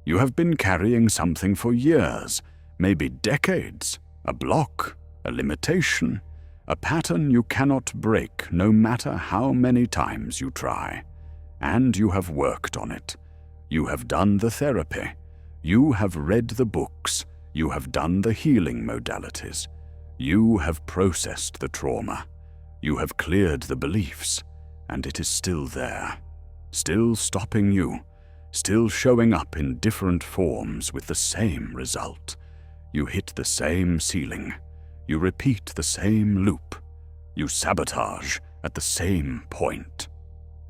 You have been carrying something for years, maybe decades, a block, a limitation, a pattern you cannot break no matter how many times you try. And you have worked on it. You have done the therapy. You have read the books. You have done the healing modalities. You have processed the trauma. You have cleared the beliefs, and it is still there, still stopping you, still showing up in different forms with the same result. You hit the same ceiling. You repeat the same loop. You sabotage at the same point.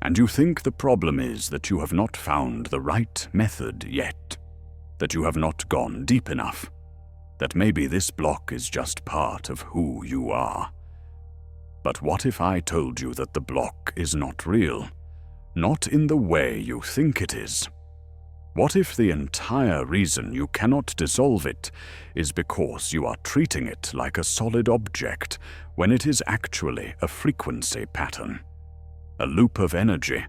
And you think the problem is that you have not found the right method yet, that you have not gone deep enough, that maybe this block is just part of who you are. But what if I told you that the block is not real, not in the way you think it is? What if the entire reason you cannot dissolve it is because you are treating it like a solid object when it is actually a frequency pattern, a loop of energy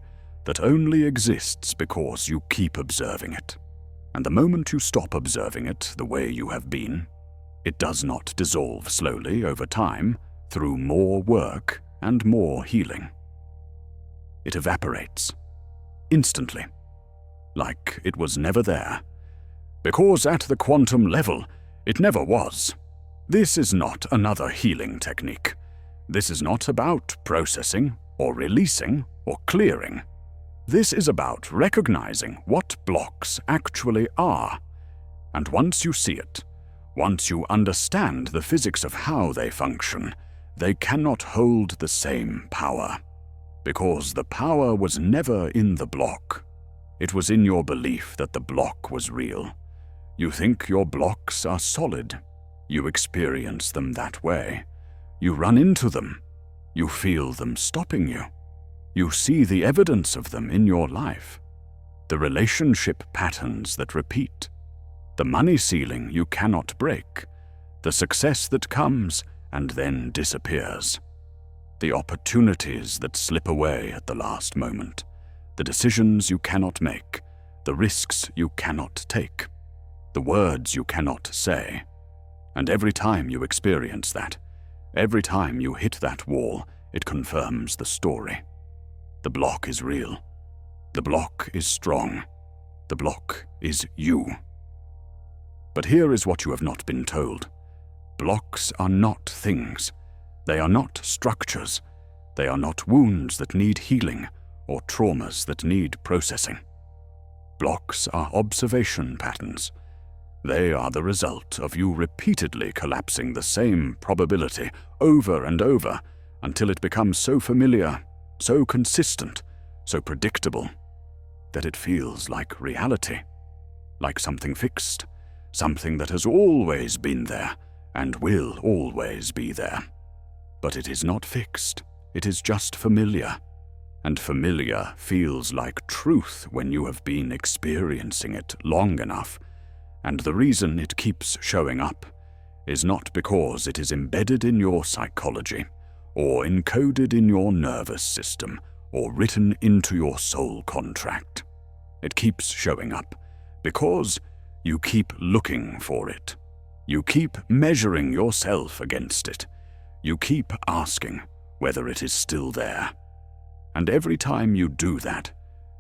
that only exists because you keep observing it? And the moment you stop observing it the way you have been, it does not dissolve slowly over time through more work and more healing. It evaporates instantly, like it was never there, because at the quantum level, it never was. This is not another healing technique. This is not about processing or releasing or clearing. This is about recognizing what blocks actually are. And once you see it, once you understand the physics of how they function, they cannot hold the same power. Because the power was never in the block. It was in your belief that the block was real. You think your blocks are solid. You experience them that way. You run into them. You feel them stopping you. You see the evidence of them in your life. The relationship patterns that repeat. The money ceiling you cannot break. The success that comes and then disappears. The opportunities that slip away at the last moment. The decisions you cannot make, the risks you cannot take, the words you cannot say. And every time you experience that, every time you hit that wall, it confirms the story. The block is real. The block is strong. The block is you. But here is what you have not been told. Blocks are not things. They are not structures. They are not wounds that need healing or traumas that need processing. Blocks are observation patterns. They are the result of you repeatedly collapsing the same probability over and over until it becomes so familiar, so consistent, so predictable, that it feels like reality, like something fixed, something that has always been there and will always be there. But it is not fixed, it is just familiar. And familiar feels like truth when you have been experiencing it long enough. And the reason it keeps showing up is not because it is embedded in your psychology, or encoded in your nervous system, or written into your soul contract. It keeps showing up because you keep looking for it. You keep measuring yourself against it. You keep asking whether it is still there. And every time you do that,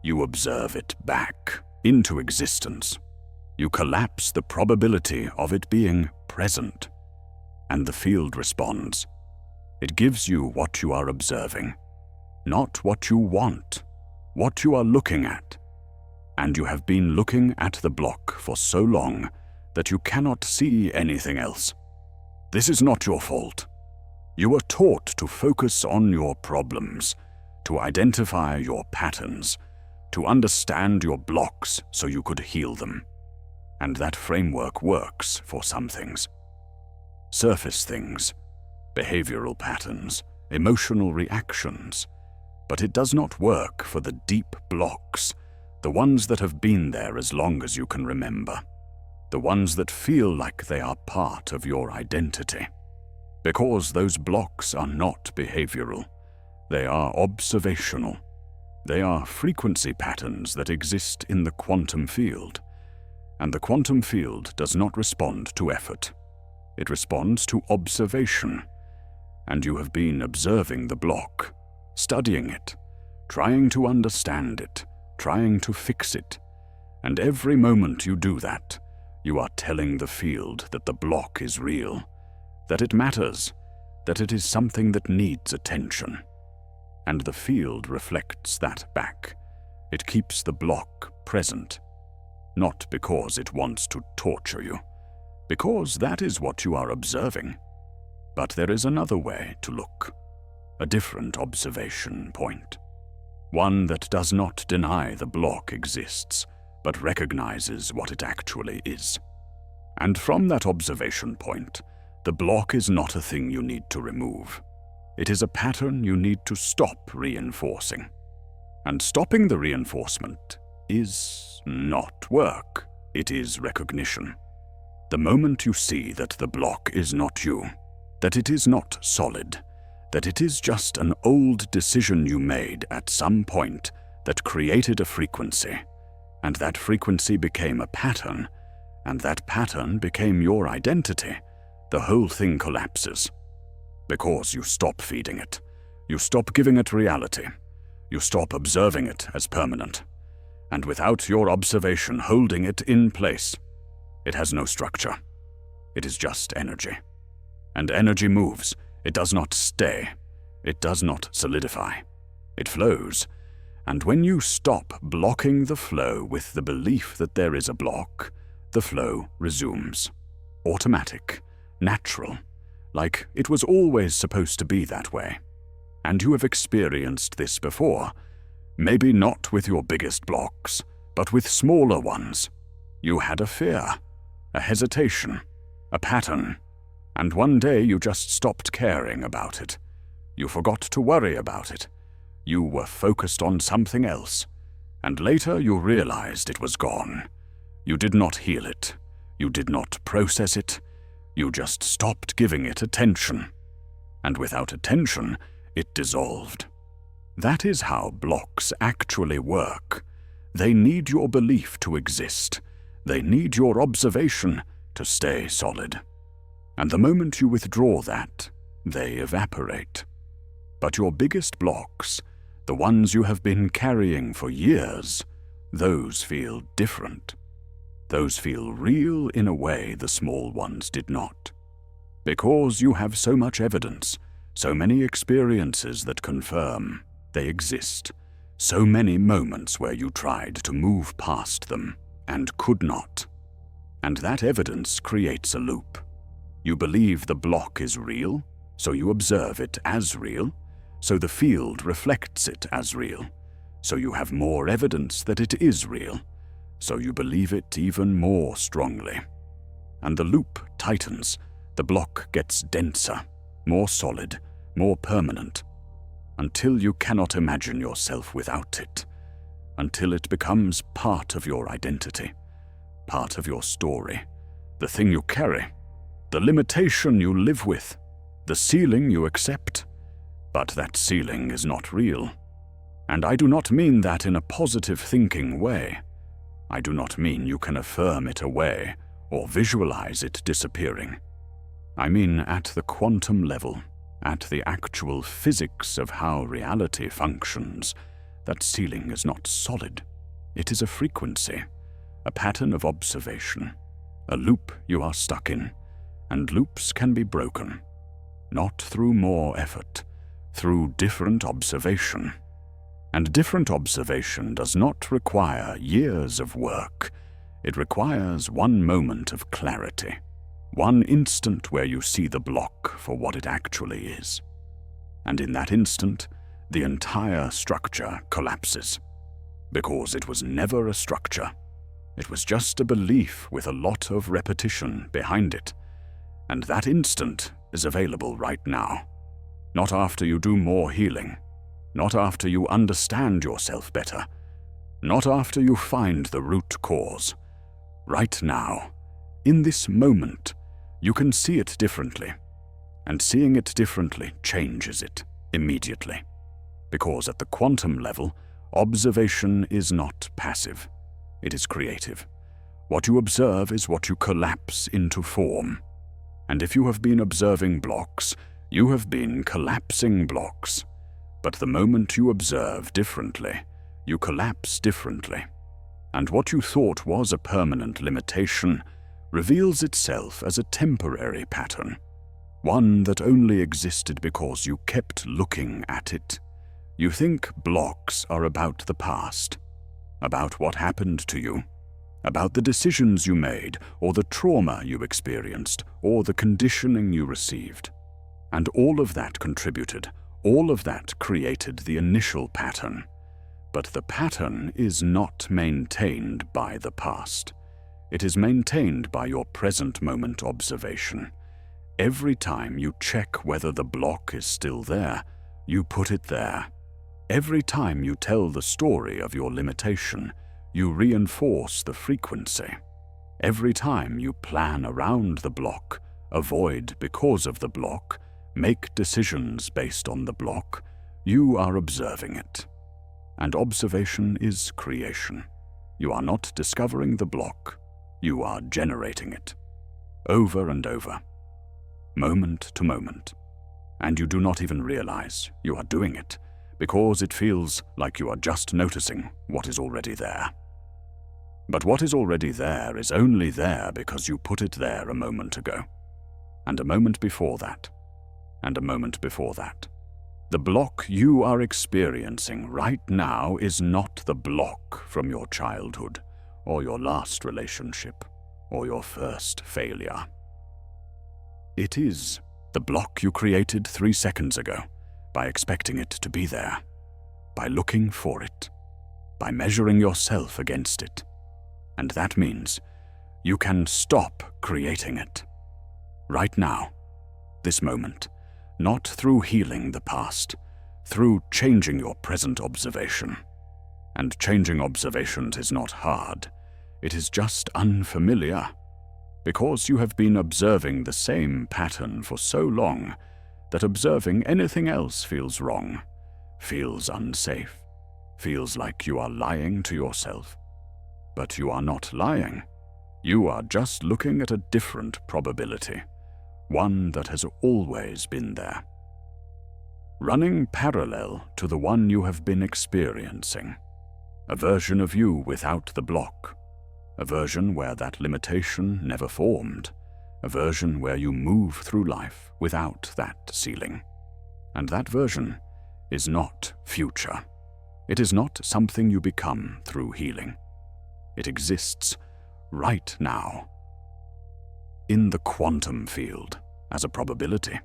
you observe it back into existence. You collapse the probability of it being present. And the field responds. It gives you what you are observing, not what you want, what you are looking at. And you have been looking at the block for so long that you cannot see anything else. This is not your fault. You were taught to focus on your problems, to identify your patterns, to understand your blocks so you could heal them. And that framework works for some things. Surface things, behavioral patterns, emotional reactions. But it does not work for the deep blocks, the ones that have been there as long as you can remember, the ones that feel like they are part of your identity. Because those blocks are not behavioral. They are observational. They are frequency patterns that exist in the quantum field. And the quantum field does not respond to effort. It responds to observation. And you have been observing the block, studying it, trying to understand it, trying to fix it. And every moment you do that, you are telling the field that the block is real, that it matters, that it is something that needs attention. And the field reflects that back. It keeps the block present, not because it wants to torture you, because that is what you are observing. But there is another way to look, a different observation point, one that does not deny the block exists, but recognizes what it actually is. And from that observation point, the block is not a thing you need to remove. It is a pattern you need to stop reinforcing. And stopping the reinforcement is not work, it is recognition. The moment you see that the block is not you, that it is not solid, that it is just an old decision you made at some point that created a frequency, and that frequency became a pattern, and that pattern became your identity, the whole thing collapses. Because you stop feeding it, you stop giving it reality, you stop observing it as permanent, and without your observation holding it in place, it has no structure. It is just energy. And energy moves. It does not stay. It does not solidify. It flows. And when you stop blocking the flow with the belief that there is a block, the flow resumes. Automatic, natural, like it was always supposed to be that way. And you have experienced this before, maybe not with your biggest blocks, but with smaller ones. You had a fear, a hesitation, a pattern, and one day you just stopped caring about it. You forgot to worry about it. You were focused on something else, and later you realized it was gone. You did not heal it. You did not process it. You just stopped giving it attention. And without attention, it dissolved. That is how blocks actually work. They need your belief to exist. They need your observation to stay solid. And the moment you withdraw that, they evaporate. But your biggest blocks, the ones you have been carrying for years, those feel different. Those feel real in a way the small ones did not. Because you have so much evidence, so many experiences that confirm they exist, so many moments where you tried to move past them and could not. And that evidence creates a loop. You believe the block is real, so you observe it as real, so the field reflects it as real, so you have more evidence that it is real, so you believe it even more strongly. And the loop tightens, the block gets denser, more solid, more permanent, until you cannot imagine yourself without it, until it becomes part of your identity, part of your story, the thing you carry, the limitation you live with, the ceiling you accept. But that ceiling is not real. And I do not mean that in a positive thinking way. I do not mean you can affirm it away or visualize it disappearing. I mean at the quantum level, at the actual physics of how reality functions, that ceiling is not solid. It is a frequency, a pattern of observation, a loop you are stuck in, and loops can be broken, not through more effort, through different observation. And different observation does not require years of work. It requires one moment of clarity, one instant where you see the block for what it actually is. And in that instant, the entire structure collapses. Because it was never a structure. It was just a belief with a lot of repetition behind it. And that instant is available right now. Not after you do more healing. Not after you understand yourself better. Not after you find the root cause. Right now, in this moment, you can see it differently. And seeing it differently changes it immediately. Because at the quantum level, observation is not passive. It is creative. What you observe is what you collapse into form. And if you have been observing blocks, you have been collapsing blocks. But the moment you observe differently, you collapse differently. And what you thought was a permanent limitation reveals itself as a temporary pattern, one that only existed because you kept looking at it. You think blocks are about the past, about what happened to you, about the decisions you made, or the trauma you experienced, or the conditioning you received. And all of that contributed, all of that created the initial pattern. But the pattern is not maintained by the past. It is maintained by your present moment observation. Every time you check whether the block is still there, you put it there. Every time you tell the story of your limitation, you reinforce the frequency. Every time you plan around the block, avoid because of the block, make decisions based on the block, you are observing it. And observation is creation. You are not discovering the block, you are generating it. Over and over, moment to moment. And you do not even realize you are doing it, because it feels like you are just noticing what is already there. But what is already there is only there because you put it there a moment ago, and a moment before that, and a moment before that. The block you are experiencing right now is not the block from your childhood, or your last relationship, or your first failure. It is the block you created 3 seconds ago, by expecting it to be there, by looking for it, by measuring yourself against it. And that means you can stop creating it. Right now, this moment, not through healing the past, through changing your present observation. And changing observations is not hard, it is just unfamiliar, because you have been observing the same pattern for so long that observing anything else feels wrong, feels unsafe, feels like you are lying to yourself. But you are not lying. You are just looking at a different probability, one that has always been there, running parallel to the one you have been experiencing, a version of you without the block, a version where that limitation never formed, a version where you move through life without that ceiling. And that version is not future. It is not something you become through healing. It exists right now, in the quantum field, as a probability.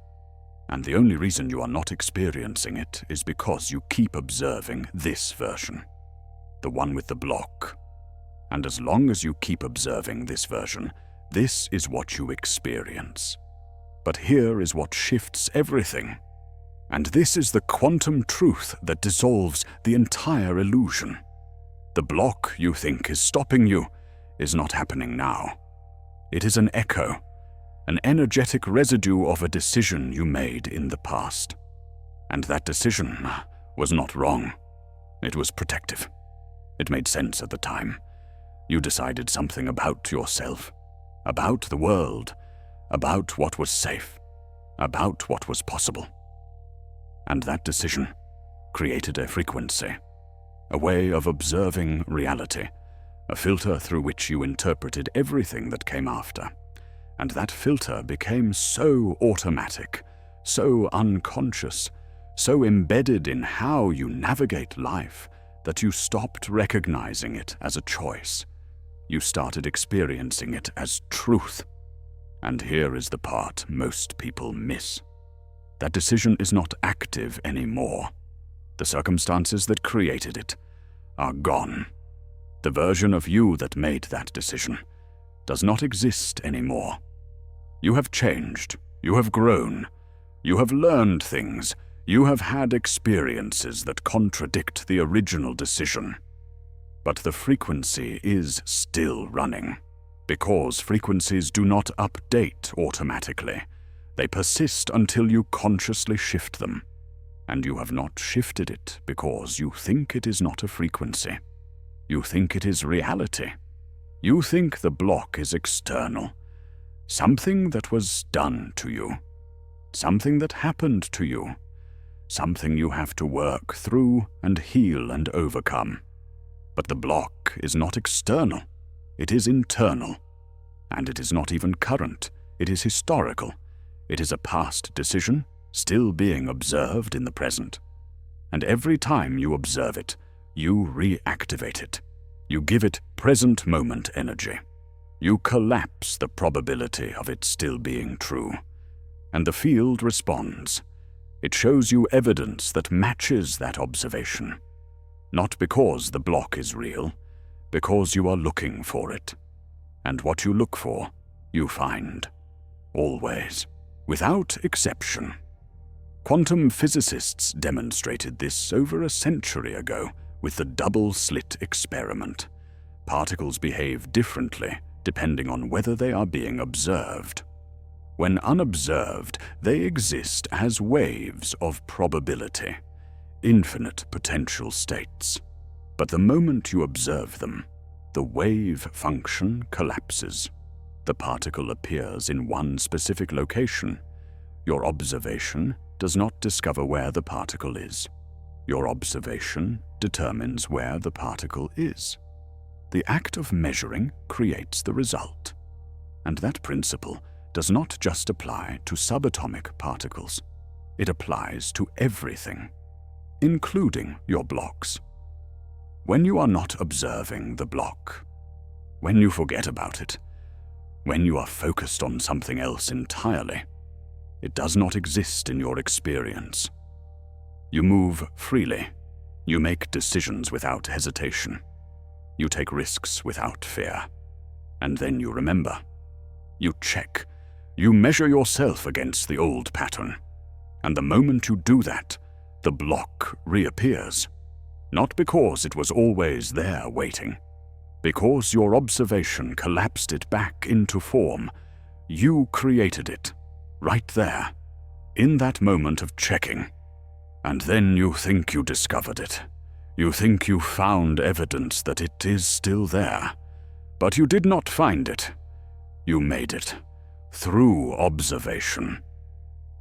And the only reason you are not experiencing it is because you keep observing this version, the one with the block. And as long as you keep observing this version, this is what you experience. But here is what shifts everything. And this is the quantum truth that dissolves the entire illusion. The block you think is stopping you is not happening now. It is an echo, an energetic residue of a decision you made in the past. And that decision was not wrong. It was protective. It made sense at the time. You decided something about yourself, about the world, about what was safe, about what was possible. And that decision created a frequency, a way of observing reality, a filter through which you interpreted everything that came after. And that filter became so automatic, so unconscious, so embedded in how you navigate life that you stopped recognizing it as a choice. You started experiencing it as truth. And here is the part most people miss. That decision is not active anymore. The circumstances that created it are gone. The version of you that made that decision does not exist anymore. You have changed, you have grown, you have learned things, you have had experiences that contradict the original decision. But the frequency is still running, because frequencies do not update automatically. They persist until you consciously shift them. And you have not shifted it because you think it is not a frequency. You think it is reality. You think the block is external, something that was done to you, something that happened to you, something you have to work through and heal and overcome. But the block is not external, it is internal. And it is not even current, it is historical. It is a past decision, still being observed in the present. And every time you observe it, you reactivate it. You give it present moment energy. You collapse the probability of it still being true. And the field responds. It shows you evidence that matches that observation. Not because the block is real, because you are looking for it. And what you look for, you find. Always. Without exception. Quantum physicists demonstrated this over a century ago with the double-slit experiment. Particles behave differently depending on whether they are being observed. When unobserved, they exist as waves of probability, infinite potential states. But the moment you observe them, the wave function collapses. The particle appears in one specific location. Your observation does not discover where the particle is. Your observation determines where the particle is. The act of measuring creates the result. And that principle does not just apply to subatomic particles. It applies to everything, including your blocks. When you are not observing the block, when you forget about it, when you are focused on something else entirely, it does not exist in your experience. You move freely. You make decisions without hesitation. You take risks without fear. And then you remember. You check. You measure yourself against the old pattern. And the moment you do that, the block reappears. Not because it was always there waiting. Because your observation collapsed it back into form. You created it, right there, in that moment of checking. And then you think you discovered it. You think you found evidence that it is still there. But you did not find it. You made it, through observation.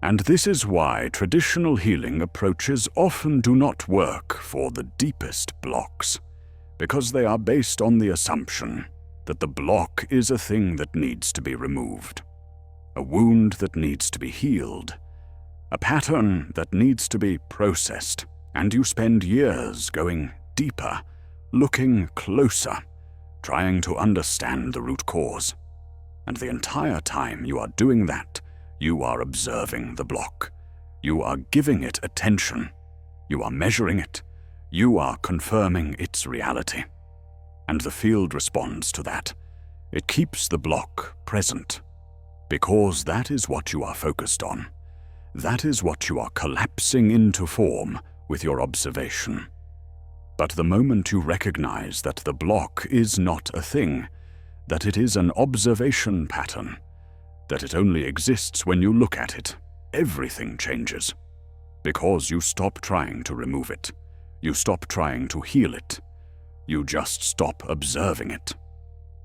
And this is why traditional healing approaches often do not work for the deepest blocks, because they are based on the assumption that the block is a thing that needs to be removed, a wound that needs to be healed, a pattern that needs to be processed, and you spend years going deeper, looking closer, trying to understand the root cause. And the entire time you are doing that, you are observing the block. You are giving it attention. You are measuring it. You are confirming its reality. And the field responds to that. It keeps the block present. Because that is what you are focused on. That is what you are collapsing into form with your observation. But the moment you recognize that the block is not a thing, that it is an observation pattern, that it only exists when you look at it, everything changes. Because you stop trying to remove it. You stop trying to heal it. You just stop observing it.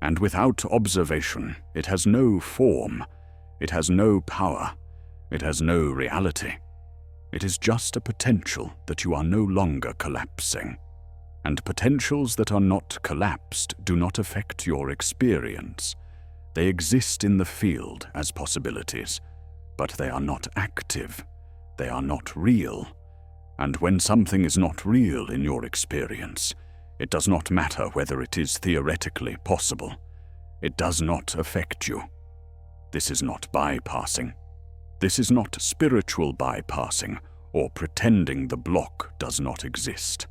And without observation, it has no form. It has no power. It has no reality. It is just a potential that you are no longer collapsing. And potentials that are not collapsed do not affect your experience. They exist in the field as possibilities, but they are not active. They are not real. And when something is not real in your experience, it does not matter whether it is theoretically possible. It does not affect you. This is not bypassing. This is not spiritual bypassing or pretending the block does not exist.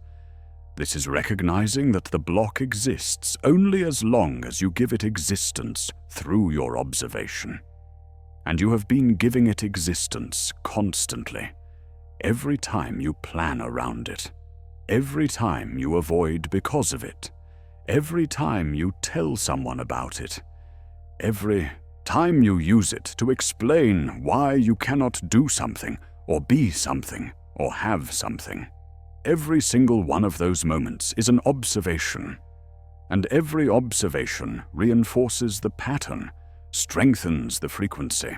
This is recognizing that the block exists only as long as you give it existence through your observation. And you have been giving it existence constantly, every time you plan around it, every time you avoid because of it, every time you tell someone about it, every time you use it to explain why you cannot do something or be something or have something. Every single one of those moments is an observation. And every observation reinforces the pattern, strengthens the frequency,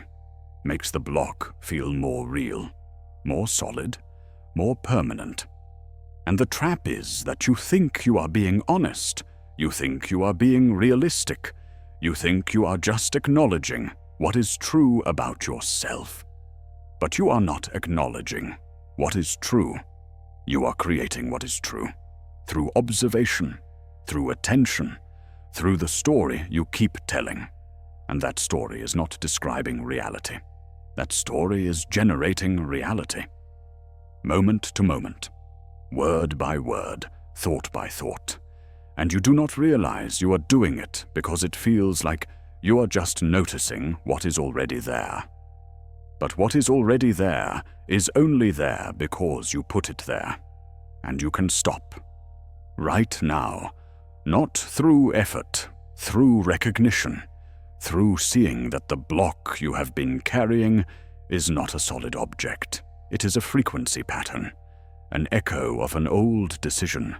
makes the block feel more real, more solid, more permanent. And the trap is that you think you are being honest, you think you are being realistic, you think you are just acknowledging what is true about yourself. But you are not acknowledging what is true. You are creating what is true, through observation, through attention, through the story you keep telling. And that story is not describing reality. That story is generating reality. Moment to moment, word by word, thought by thought. And you do not realize you are doing it because it feels like you are just noticing what is already there. But what is already there is only there because you put it there. And you can stop. Right now. Not through effort, through recognition, through seeing that the block you have been carrying is not a solid object. It is a frequency pattern, an echo of an old decision,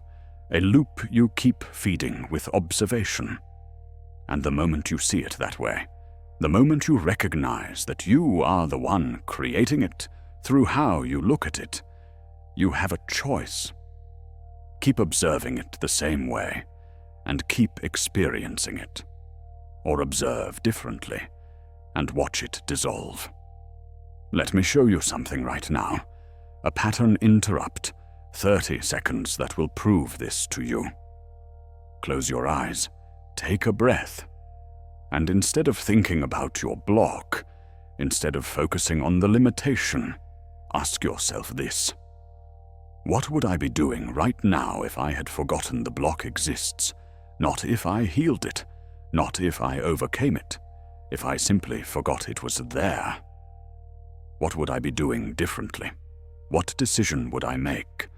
a loop you keep feeding with observation. And the moment you see it that way, the moment you recognize that you are the one creating it through how you look at it, you have a choice. Keep observing it the same way, and keep experiencing it. Or observe differently, and watch it dissolve. Let me show you something right now. A pattern interrupt, 30 seconds that will prove this to you. Close your eyes, take a breath, and instead of thinking about your block, instead of focusing on the limitation, ask yourself this. What would I be doing right now if I had forgotten the block exists? Not if I healed it, not if I overcame it, if I simply forgot it was there. What would I be doing differently? What decision would I make?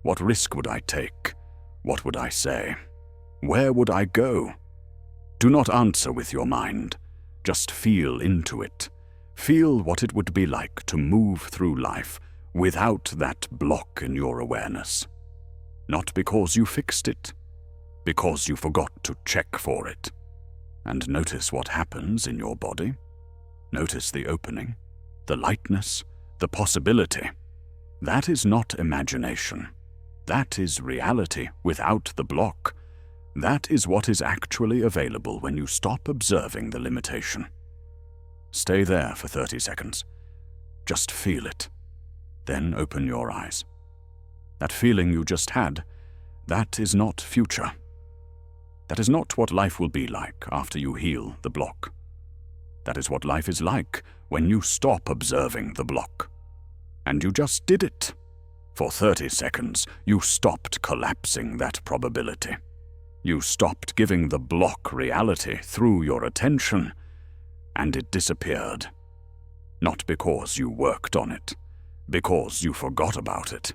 What risk would I take? What would I say? Where would I go? Do not answer with your mind. Just feel into it. Feel what it would be like to move through life without that block in your awareness. Not because you fixed it, because you forgot to check for it. And notice what happens in your body. Notice the opening, the lightness, the possibility. That is not imagination. That is reality without the block. That is what is actually available when you stop observing the limitation. Stay there for 30 seconds. Just feel it. Then open your eyes. That feeling you just had, that is not future. That is not what life will be like after you heal the block. That is what life is like when you stop observing the block. And you just did it. For 30 seconds, you stopped collapsing that probability. You stopped giving the block reality through your attention, and it disappeared. Not because you worked on it, because you forgot about it.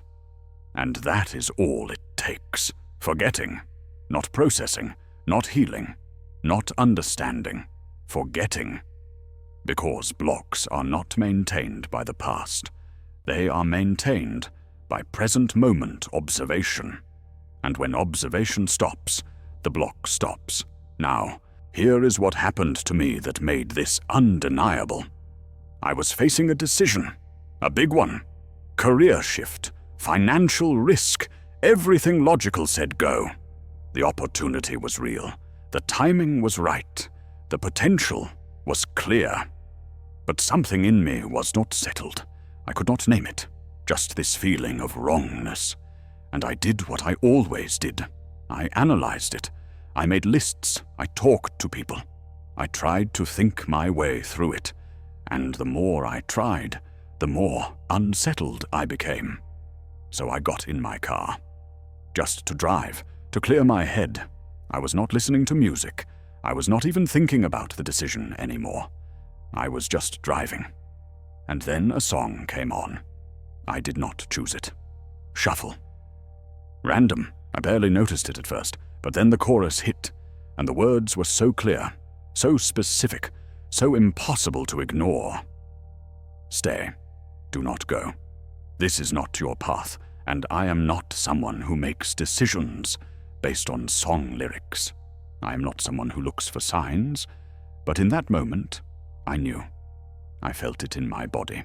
And that is all it takes. Forgetting, not processing, not healing, not understanding, forgetting. Because blocks are not maintained by the past. They are maintained by present moment observation. And when observation stops, the block stops. Now, here is what happened to me that made this undeniable. I was facing a decision, a big one. Career shift, financial risk, everything logical said go. The opportunity was real. The timing was right. The potential was clear. But something in me was not settled. I could not name it. Just this feeling of wrongness. And I did what I always did. I analyzed it. I made lists. I talked to people. I tried to think my way through it. And the more I tried, the more unsettled I became. So I got in my car. Just to drive, to clear my head. I was not listening to music. I was not even thinking about the decision anymore. I was just driving. And then a song came on. I did not choose it. Shuffle. Random. I barely noticed it at first, but then the chorus hit, and the words were so clear, so specific, so impossible to ignore. Stay. Do not go. This is not your path, and I am not someone who makes decisions based on song lyrics. I am not someone who looks for signs, but in that moment, I knew. I felt it in my body.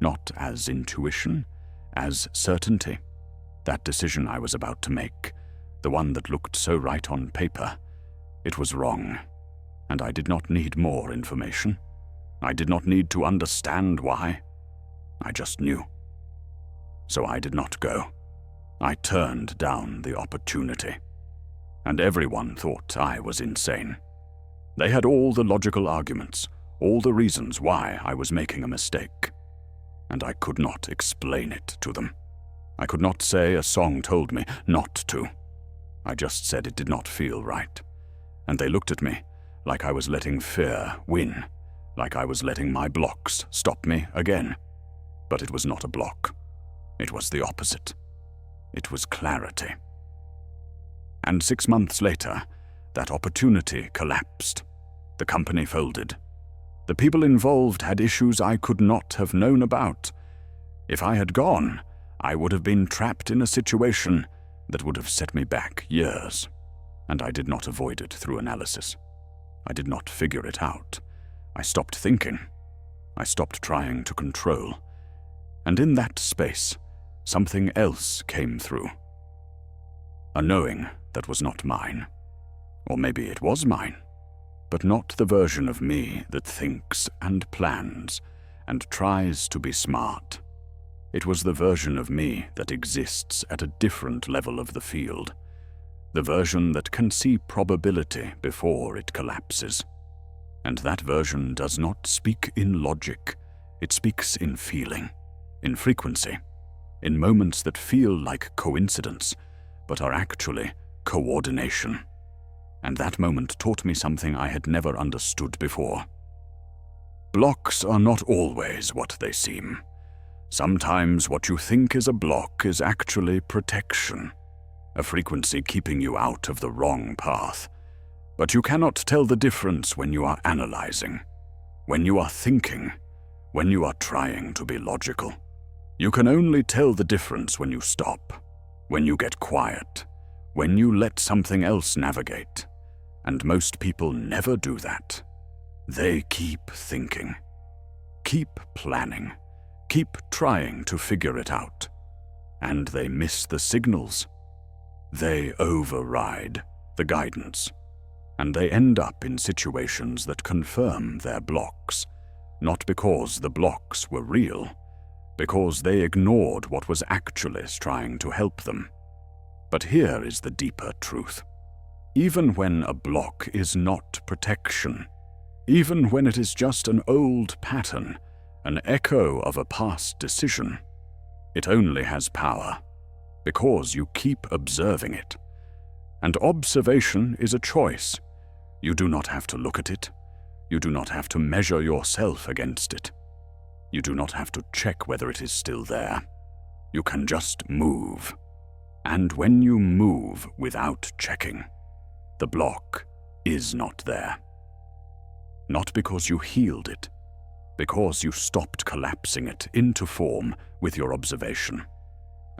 Not as intuition, as certainty. That decision I was about to make, the one that looked so right on paper, it was wrong, and I did not need more information. I did not need to understand why. I just knew. So I did not go. I turned down the opportunity. And everyone thought I was insane. They had all the logical arguments, all the reasons why I was making a mistake. And I could not explain it to them. I could not say a song told me not to. I just said it did not feel right. And they looked at me like I was letting fear win, like I was letting my blocks stop me again. But it was not a block. It was the opposite. It was clarity. And 6 months later, that opportunity collapsed. The company folded. The people involved had issues I could not have known about. If I had gone, I would have been trapped in a situation that would have set me back years. And I did not avoid it through analysis. I did not figure it out. I stopped thinking. I stopped trying to control. And in that space, something else came through. A knowing that was not mine. Or maybe it was mine, but not the version of me that thinks and plans and tries to be smart. It was the version of me that exists at a different level of the field, the version that can see probability before it collapses. And that version does not speak in logic, it speaks in feeling, in frequency, in moments that feel like coincidence, but are actually coordination. And that moment taught me something I had never understood before. Blocks are not always what they seem. Sometimes what you think is a block is actually protection, a frequency keeping you out of the wrong path. But you cannot tell the difference when you are analyzing, when you are thinking, when you are trying to be logical. You can only tell the difference when you stop, when you get quiet, when you let something else navigate. And most people never do that. They keep thinking, keep planning, keep trying to figure it out. And they miss the signals. They override the guidance. And they end up in situations that confirm their blocks, not because the blocks were real, because they ignored what was actually trying to help them. But here is the deeper truth. Even when a block is not protection, even when it is just an old pattern, an echo of a past decision, it only has power because you keep observing it. And observation is a choice. You do not have to look at it. You do not have to measure yourself against it. You do not have to check whether it is still there. You can just move. And when you move without checking, the block is not there. Not because you healed it, because you stopped collapsing it into form with your observation.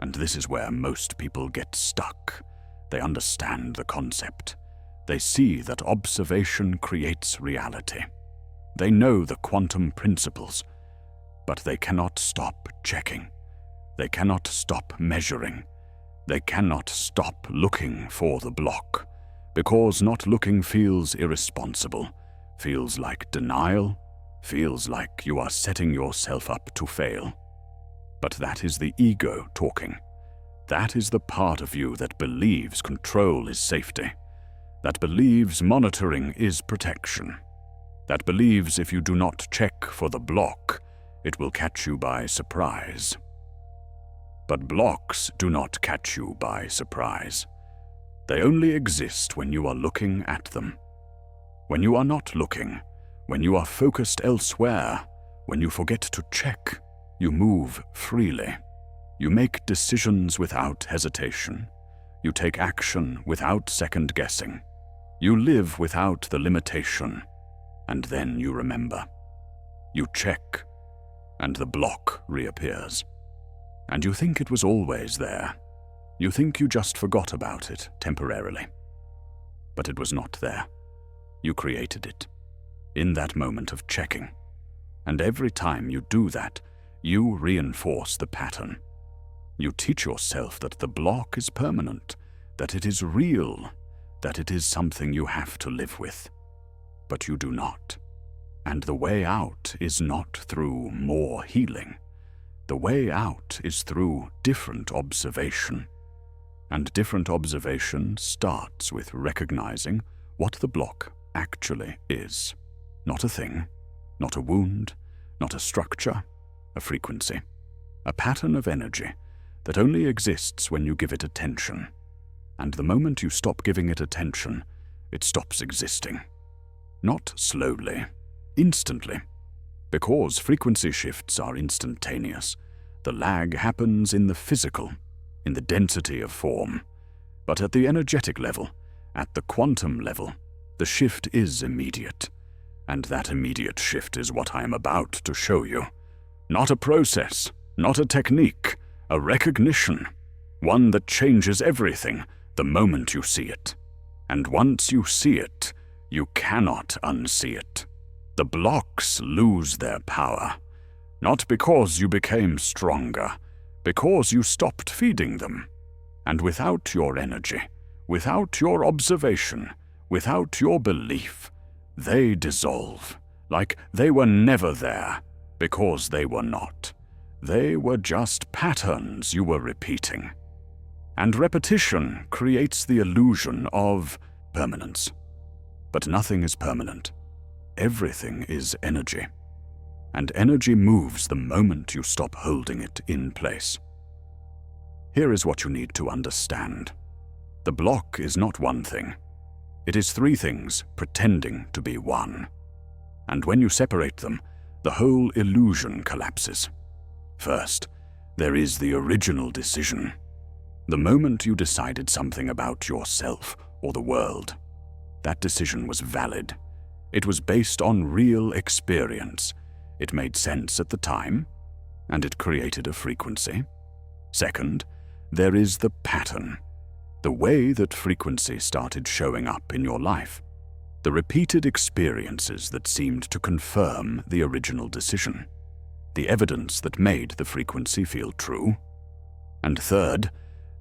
And this is where most people get stuck. They understand the concept. They see that observation creates reality. They know the quantum principles, but they cannot stop checking. They cannot stop measuring. They cannot stop looking for the block, because not looking feels irresponsible, feels like denial, feels like you are setting yourself up to fail. But that is the ego talking. That is the part of you that believes control is safety, that believes monitoring is protection, that believes if you do not check for the block, it will catch you by surprise. But blocks do not catch you by surprise. They only exist when you are looking at them. When you are not looking, when you are focused elsewhere, when you forget to check, you move freely. You make decisions without hesitation. You take action without second guessing. You live without the limitation. And then you remember. You check, and the block reappears. And you think it was always there. You think you just forgot about it temporarily. but it was not there. You created it, in that moment of checking. And every time you do that, you reinforce the pattern. You teach yourself that the block is permanent, that it is real, that it is something you have to live with. But you do not. And the way out is not through more healing. The way out is through different observation. And different observation starts with recognizing what the block actually is. Not a thing, not a wound, not a structure, a frequency, a pattern of energy that only exists when you give it attention. And the moment you stop giving it attention, it stops existing. Not slowly, instantly. Because frequency shifts are instantaneous, the lag happens in the physical, in the density of form. But at the energetic level, at the quantum level, the shift is immediate. And that immediate shift is what I am about to show you. Not a process, not a technique, a recognition. One that changes everything the moment you see it. And once you see it, you cannot unsee it. The blocks lose their power. Not because you became stronger, because you stopped feeding them. And without your energy, without your observation, without your belief, they dissolve, like they were never there, because they were not. They were just patterns you were repeating. And repetition creates the illusion of permanence. But nothing is permanent. Everything is energy. And energy moves the moment you stop holding it in place. Here is what you need to understand. The block is not one thing. It is three things pretending to be one. And when you separate them, the whole illusion collapses. First, there is the original decision. The moment you decided something about yourself or the world, that decision was valid. It was based on real experience. It made sense at the time, and it created a frequency. Second, there is the pattern, the way that frequency started showing up in your life, the repeated experiences that seemed to confirm the original decision, the evidence that made the frequency feel true. And third,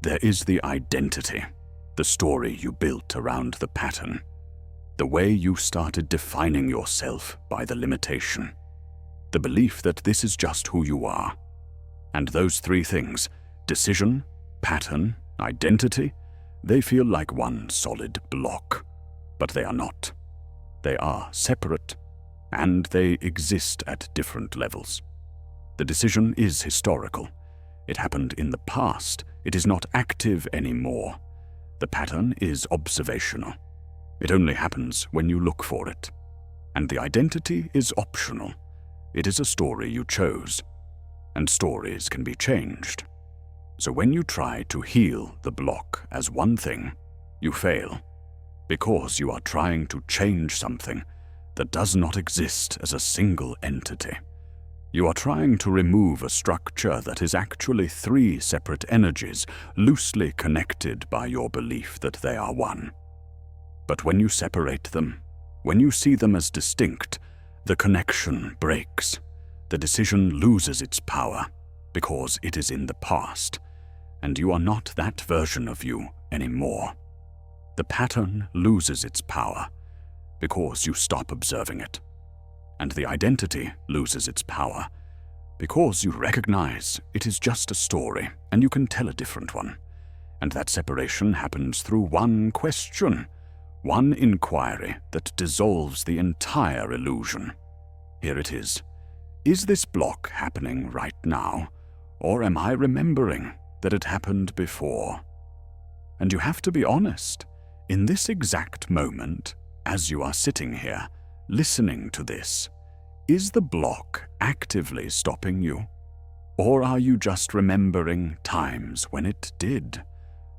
there is the identity, the story you built around the pattern, the way you started defining yourself by the limitation, the belief that this is just who you are. And those three things, decision, pattern, identity, they feel like one solid block, but they are not. They are separate, and they exist at different levels. The decision is historical. It happened in the past. It is not active anymore. The pattern is observational. It only happens when you look for it. And the identity is optional. It is a story you chose. And stories can be changed. So when you try to heal the block as one thing, you fail. Because you are trying to change something that does not exist as a single entity. You are trying to remove a structure that is actually three separate energies loosely connected by your belief that they are one. But when you separate them, when you see them as distinct, the connection breaks. The decision loses its power because it is in the past, and you are not that version of you anymore. The pattern loses its power because you stop observing it. And the identity loses its power because you recognize it is just a story and you can tell a different one. And that separation happens through one question, one inquiry that dissolves the entire illusion. Here it is. Is this block happening right now, or am I remembering that it happened before? And you have to be honest. In this exact moment, as you are sitting here, listening to this, is the block actively stopping you? Or are you just remembering times when it did?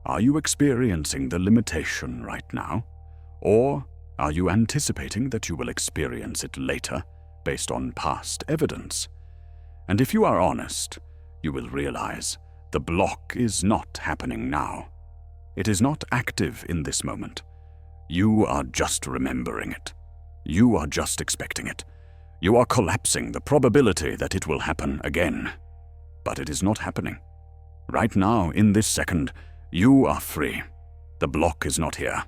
Are you experiencing the limitation right now? Or are you anticipating that you will experience it later based on past evidence? And if you are honest, you will realize the block is not happening now. It is not active in this moment. You are just remembering it. You are just expecting it. You are collapsing the probability that it will happen again. But it is not happening. Right now, in this second, you are free. The block is not here.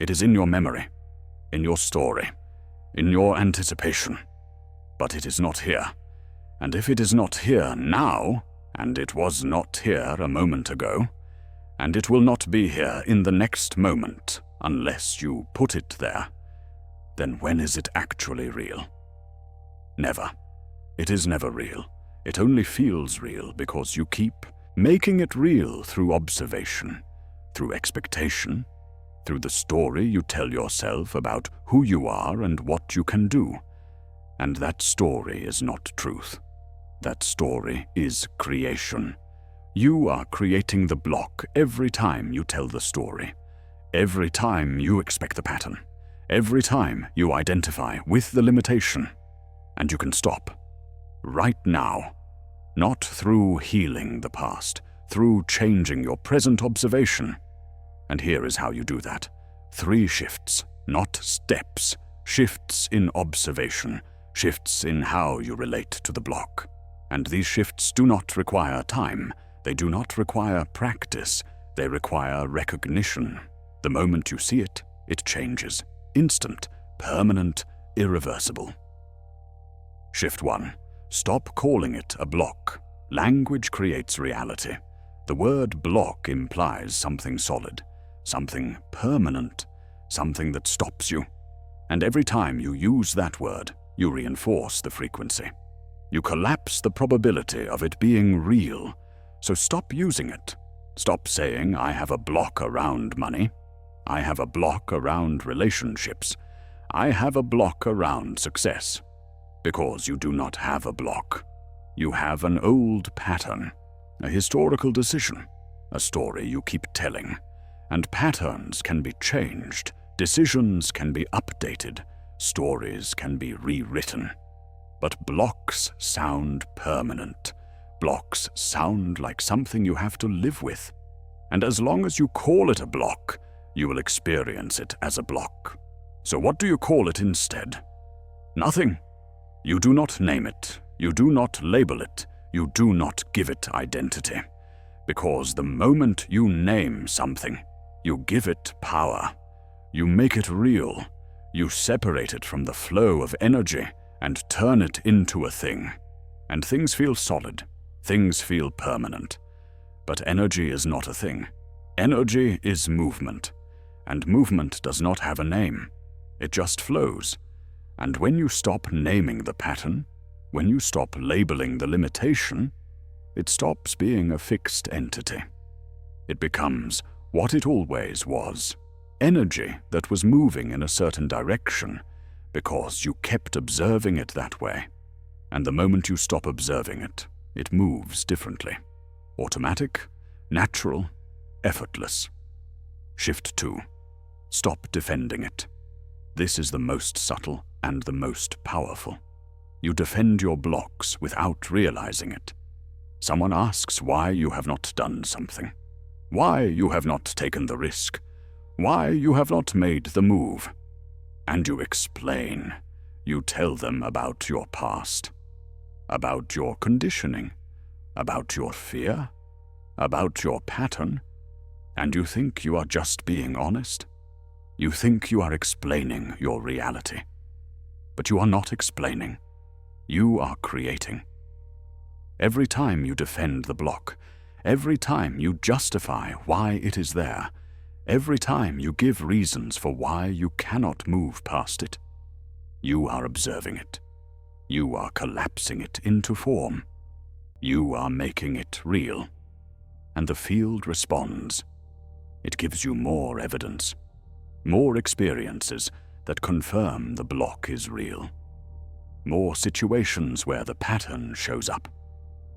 It is in your memory, in your story, in your anticipation. But it is not here. And if it is not here now, and it was not here a moment ago, and it will not be here in the next moment unless you put it there, then when is it actually real? Never. It is never real. It only feels real because you keep making it real through observation, through expectation, through the story you tell yourself about who you are and what you can do. And that story is not truth. That story is creation. You are creating the block every time you tell the story, every time you expect the pattern, every time you identify with the limitation. And you can stop. Right now. Not through healing the past, through changing your present observation. And here is how you do that. 3 shifts, not steps. Shifts in observation, shifts in how you relate to the block. And these shifts do not require time. They do not require practice. They require recognition. The moment you see it, it changes. Instant, permanent, irreversible. Shift 1. Stop calling it a block. Language creates reality. The word block implies something solid, something permanent, something that stops you. And every time you use that word, you reinforce the frequency. You collapse the probability of it being real. So stop using it. Stop saying, I have a block around money. I have a block around relationships. I have a block around success. Because you do not have a block. You have an old pattern, a historical decision, a story you keep telling. And patterns can be changed, decisions can be updated, stories can be rewritten. But blocks sound permanent. Blocks sound like something you have to live with. And as long as you call it a block, you will experience it as a block. So what do you call it instead? Nothing. You do not name it. You do not label it. You do not give it identity. Because the moment you name something, you give it power. You make it real. You separate it from the flow of energy and turn it into a thing. And things feel solid. Things feel permanent. But energy is not a thing. Energy is movement. And movement does not have a name. It just flows. And when you stop naming the pattern, when you stop labeling the limitation, it stops being a fixed entity. It becomes what it always was. Energy that was moving in a certain direction because you kept observing it that way. And the moment you stop observing it, it moves differently. Automatic, natural, effortless. Shift 2. Stop defending it. This is the most subtle and the most powerful. You defend your blocks without realizing it. Someone asks why you have not done something, why you have not taken the risk, why you have not made the move. And you explain. You tell them about your past, about your conditioning, about your fear, about your pattern, and you think you are just being honest. You think you are explaining your reality. But you are not explaining. You are creating. Every time you defend the block, every time you justify why it is there, every time you give reasons for why you cannot move past it, you are observing it. You are collapsing it into form. You are making it real. And the field responds. It gives you more evidence, more experiences that confirm the block is real. More situations where the pattern shows up.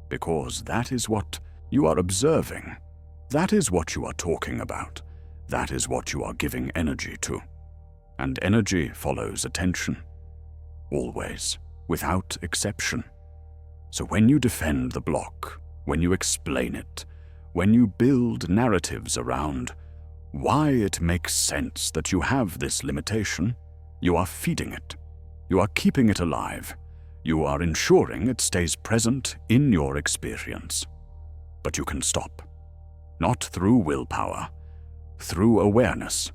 Because that is what you are observing. That is what you are talking about. That is what you are giving energy to. And energy follows attention. Always, without exception. So when you defend the block, when you explain it, when you build narratives around why it makes sense that you have this limitation. You are feeding it. You are keeping it alive. You are ensuring it stays present in your experience. But you can stop. Not through willpower, through awareness.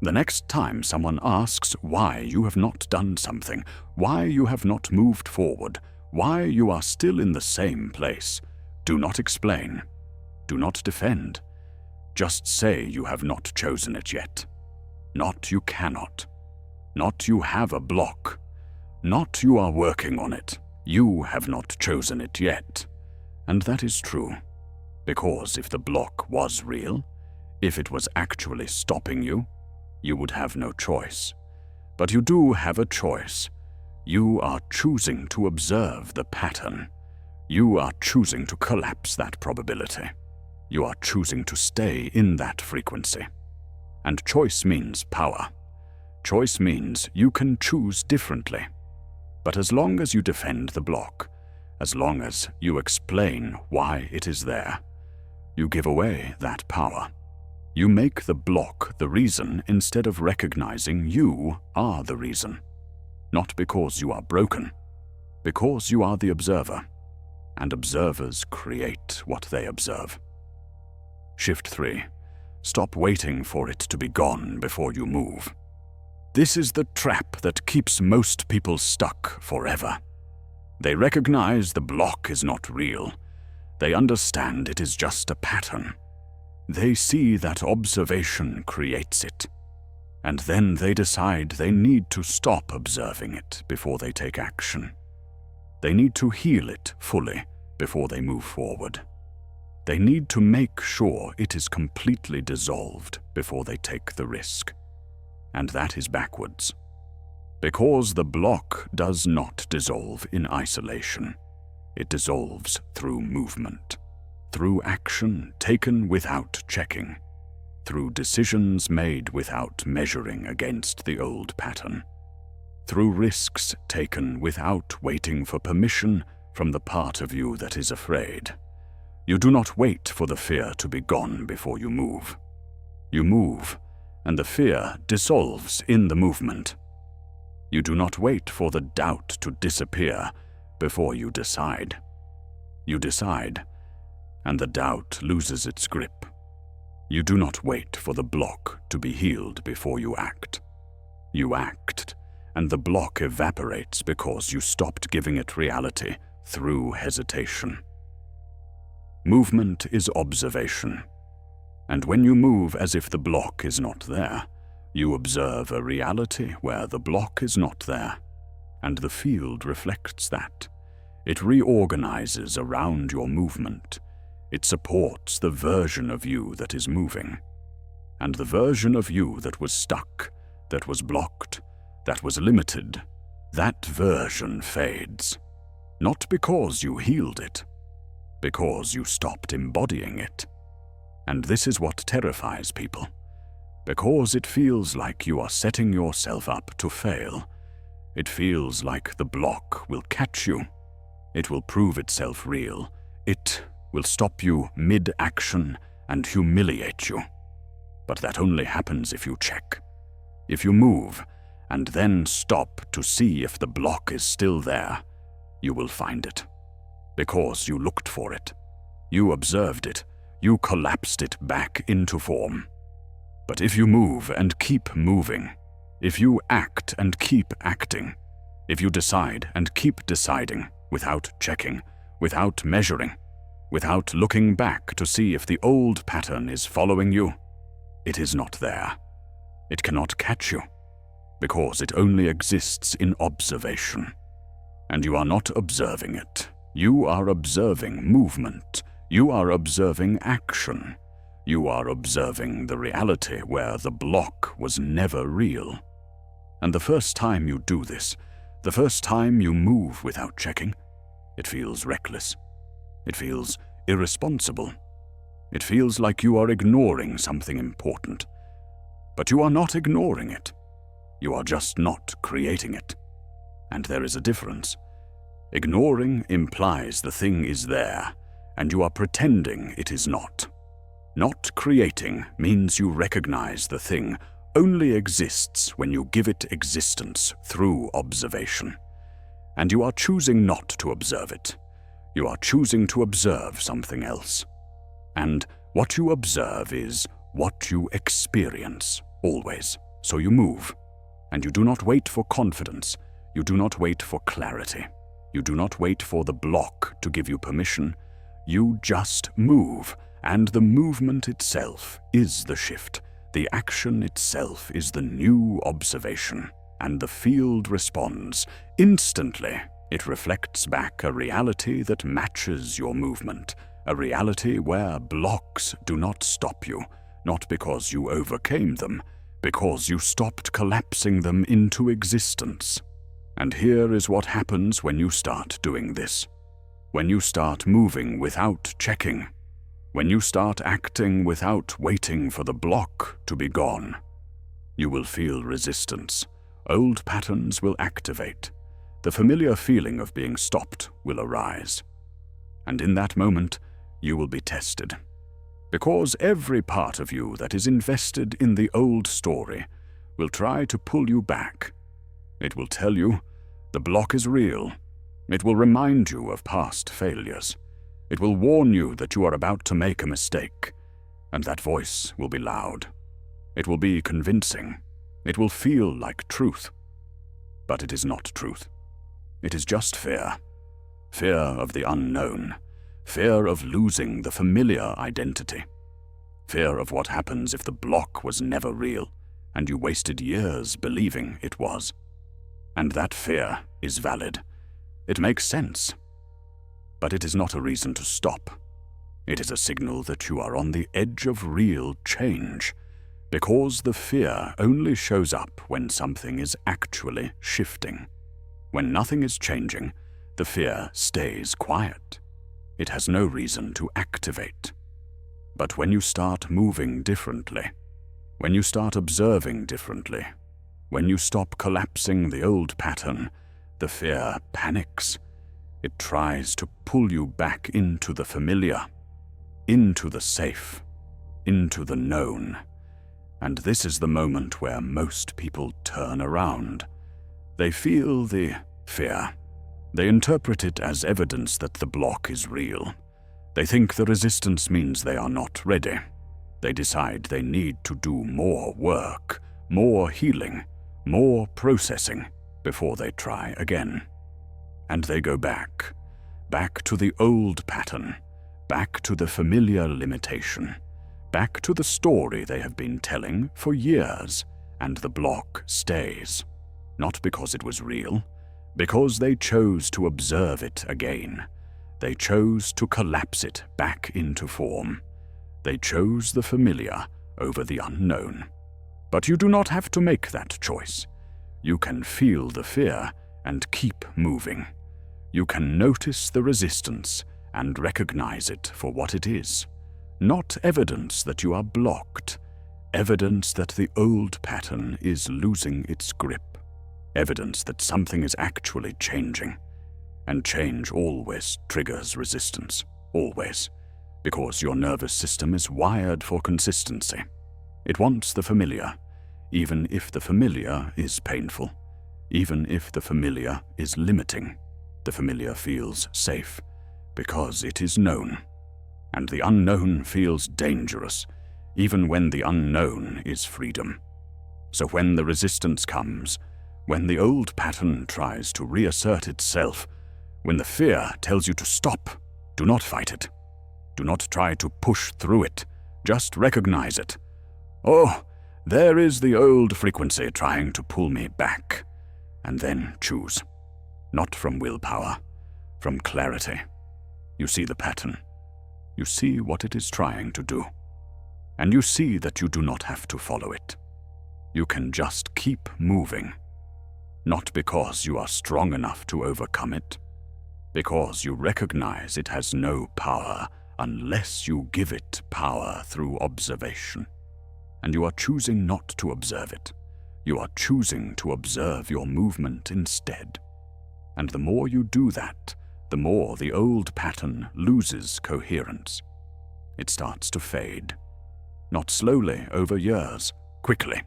The next time someone asks why you have not done something, why you have not moved forward, why you are still in the same place, do not explain. Do not defend. Just say you have not chosen it yet. Not you cannot. Not you have a block. Not you are working on it. You have not chosen it yet. And that is true. Because if the block was real, if it was actually stopping you, you would have no choice. But you do have a choice. You are choosing to observe the pattern. You are choosing to collapse that probability. You are choosing to stay in that frequency. And choice means power. Choice means you can choose differently. But as long as you defend the block, as long as you explain why it is there, you give away that power. You make the block the reason instead of recognizing you are the reason. Not because you are broken, because you are the observer. And observers create what they observe. Shift 3. Stop waiting for it to be gone before you move. This is the trap that keeps most people stuck forever. They recognize the block is not real. They understand it is just a pattern. They see that observation creates it. And then they decide they need to stop observing it before they take action. They need to heal it fully before they move forward. They need to make sure it is completely dissolved before they take the risk. And that is backwards. Because the block does not dissolve in isolation. It dissolves through movement, through action taken without checking, through decisions made without measuring against the old pattern, through risks taken without waiting for permission from the part of you that is afraid. You do not wait for the fear to be gone before you move. You move, and the fear dissolves in the movement. You do not wait for the doubt to disappear before you decide. You decide, and the doubt loses its grip. You do not wait for the block to be healed before you act. You act, and the block evaporates because you stopped giving it reality through hesitation. Movement is observation. And when you move as if the block is not there, you observe a reality where the block is not there, and the field reflects that. It reorganizes around your movement. It supports the version of you that is moving. And the version of you that was stuck, that was blocked, that was limited, that version fades. Not because you healed it, because you stopped embodying it. And this is what terrifies people, because it feels like you are setting yourself up to fail. It feels like the block will catch you. It will prove itself real. It will stop you mid-action and humiliate you. But that only happens if you check. If you move, and then stop to see if the block is still there, you will find it. Because you looked for it. You observed it. You collapsed it back into form. But if you move and keep moving, if you act and keep acting, if you decide and keep deciding without checking, without measuring, without looking back to see if the old pattern is following you, it is not there. It cannot catch you, because it only exists in observation. And you are not observing it. You are observing movement. You are observing action. You are observing the reality where the block was never real. And the first time you do this, the first time you move without checking, it feels reckless. It feels irresponsible. It feels like you are ignoring something important. But you are not ignoring it. You are just not creating it. And there is a difference. Ignoring implies the thing is there, and you are pretending it is not. Not creating means you recognize the thing only exists when you give it existence through observation. And you are choosing not to observe it. You are choosing to observe something else. And what you observe is what you experience, always. So you move. And you do not wait for confidence. You do not wait for clarity. You do not wait for the block to give you permission. You just move, and the movement itself is the shift. The action itself is the new observation, and the field responds. Instantly, it reflects back a reality that matches your movement, a reality where blocks do not stop you, not because you overcame them, because you stopped collapsing them into existence. And here is what happens when you start doing this. When you start moving without checking. When you start acting without waiting for the block to be gone. You will feel resistance. Old patterns will activate. The familiar feeling of being stopped will arise. And in that moment, you will be tested. Because every part of you that is invested in the old story will try to pull you back. It will tell you the block is real. It will remind you of past failures. It will warn you that you are about to make a mistake, and that voice will be loud. It will be convincing. It will feel like truth. But it is not truth. It is just fear. Fear of the unknown. Fear of losing the familiar identity. Fear of what happens if the block was never real, and you wasted years believing it was. And that fear is valid. It makes sense. But it is not a reason to stop. It is a signal that you are on the edge of real change, because the fear only shows up when something is actually shifting. When nothing is changing, the fear stays quiet. It has no reason to activate. But when you start moving differently, when you start observing differently, when you stop collapsing the old pattern, the fear panics. It tries to pull you back into the familiar, into the safe, into the known. And this is the moment where most people turn around. They feel the fear. They interpret it as evidence that the block is real. They think the resistance means they are not ready. They decide they need to do more work, more healing, more processing before they try again. And they go back to the old pattern, back to the familiar limitation, back to the story they have been telling for years, and the block stays. Not because it was real, because they chose to observe it again. They chose to collapse it back into form. They chose the familiar over the unknown. But you do not have to make that choice. You can feel the fear and keep moving. You can notice the resistance and recognize it for what it is. Not evidence that you are blocked, evidence that the old pattern is losing its grip, evidence that something is actually changing. And change always triggers resistance, always, because your nervous system is wired for consistency. It wants the familiar, even if the familiar is painful, even if the familiar is limiting. The familiar feels safe because it is known, and the unknown feels dangerous, even when the unknown is freedom. So when the resistance comes, when the old pattern tries to reassert itself, when the fear tells you to stop, do not fight it. Do not try to push through it. Just recognize it. Oh, there is the old frequency trying to pull me back. And then choose. Not from willpower, from clarity. You see the pattern. You see what it is trying to do. And you see that you do not have to follow it. You can just keep moving. Not because you are strong enough to overcome it, because you recognize it has no power unless you give it power through observation. And you are choosing not to observe it. You are choosing to observe your movement instead. And the more you do that, the more the old pattern loses coherence. It starts to fade. not slowly over years, quickly.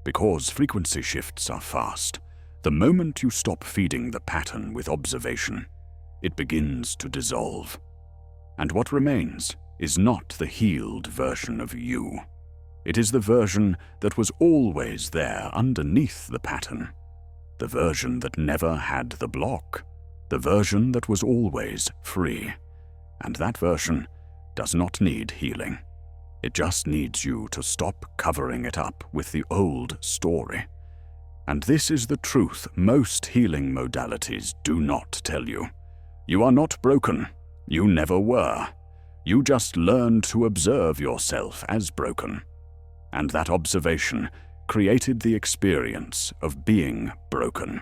Because frequency shifts are fast, the moment you stop feeding the pattern with observation, it begins to dissolve. And what remains is not the healed version of you. It is the version that was always there underneath the pattern. The version that never had the block. The version that was always free. And that version does not need healing. It just needs you to stop covering it up with the old story. And this is the truth most healing modalities do not tell you. You are not broken. You never were. You just learned to observe yourself as broken. And that observation created the experience of being broken.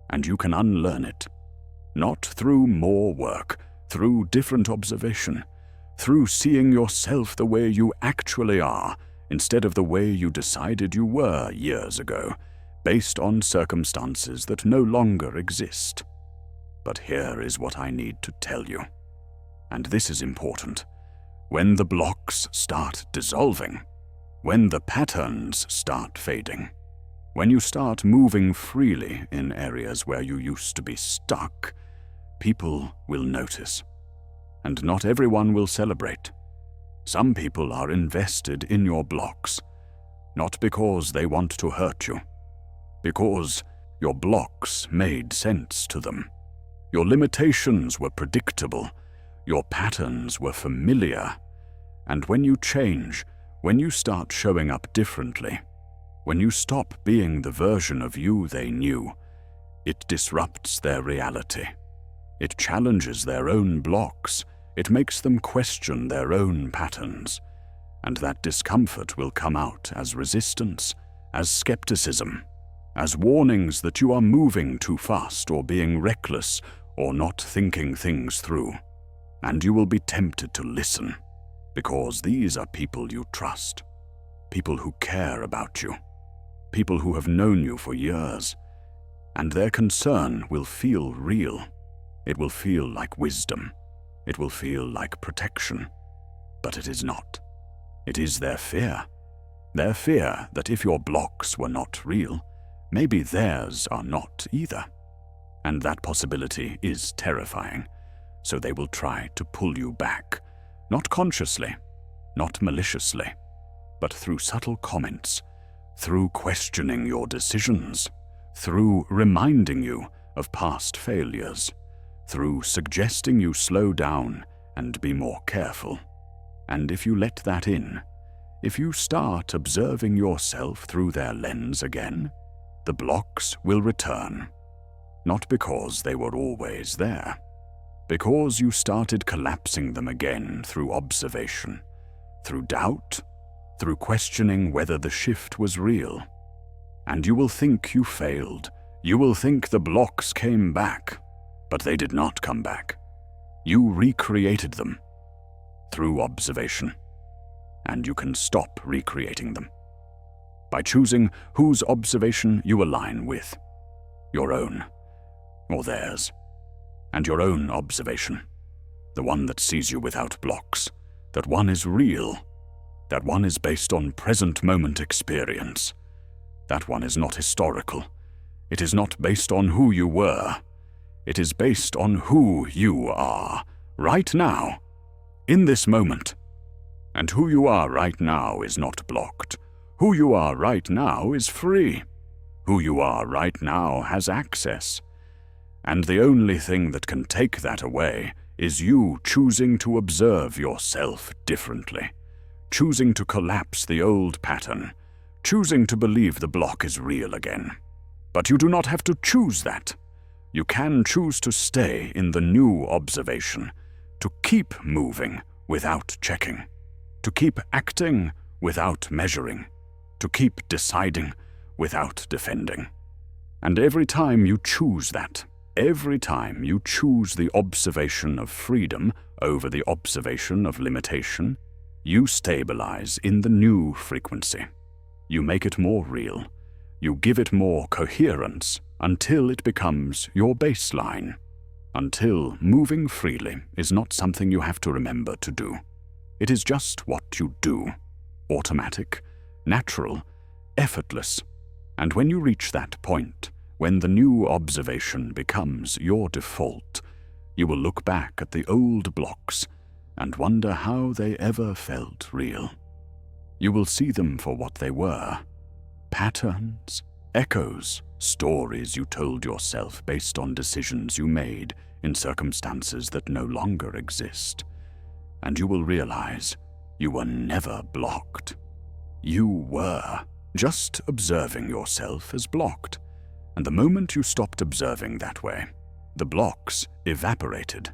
And you can unlearn it. Not through more work, through different observation, through seeing yourself the way you actually are, instead of the way you decided you were years ago, based on circumstances that no longer exist. But here is what I need to tell you. And this is important. When the blocks start dissolving, when the patterns start fading, when you start moving freely in areas where you used to be stuck, people will notice. And not everyone will celebrate. Some people are invested in your blocks, not because they want to hurt you, because your blocks made sense to them. Your limitations were predictable. Your patterns were familiar. And when you change, when you start showing up differently, when you stop being the version of you they knew, it disrupts their reality. It challenges their own blocks. It makes them question their own patterns. And that discomfort will come out as resistance, as skepticism, as warnings that you are moving too fast or being reckless or not thinking things through. And you will be tempted to listen, because these are people you trust, people who care about you, people who have known you for years, and their concern will feel real. It will feel like wisdom. It will feel like protection. But it is not. It is their fear that if your blocks were not real, maybe theirs are not either. And that possibility is terrifying. So they will try to pull you back, not consciously, not maliciously, but through subtle comments, through questioning your decisions, through reminding you of past failures, through suggesting you slow down and be more careful. And if you let that in, if you start observing yourself through their lens again, the blocks will return, not because they were always there, because you started collapsing them again through observation, through doubt, through questioning whether the shift was real. And you will think you failed. You will think the blocks came back, but they did not come back. You recreated them through observation, and you can stop recreating them by choosing whose observation you align with, your own or theirs. And your own observation, the one that sees you without blocks, that one is real, that one is based on present moment experience, that one is not historical, it is not based on who you were, it is based on who you are, right now, in this moment. And who you are right now is not blocked. Who you are right now is free. Who you are right now has access. And the only thing that can take that away is you choosing to observe yourself differently, choosing to collapse the old pattern, choosing to believe the block is real again. But you do not have to choose that. You can choose to stay in the new observation, to keep moving without checking, to keep acting without measuring, to keep deciding without defending. And every time you choose that, every time you choose the observation of freedom over the observation of limitation, you stabilize in the new frequency. You make it more real. You give it more coherence until it becomes your baseline, until moving freely is not something you have to remember to do. It is just what you do. automatic, natural, effortless. And when you reach that point, when the new observation becomes your default, you will look back at the old blocks and wonder how they ever felt real. You will see them for what they were: patterns, echoes, stories you told yourself based on decisions you made in circumstances that no longer exist. And you will realize you were never blocked. You were just observing yourself as blocked. And the moment you stopped observing that way, the blocks evaporated.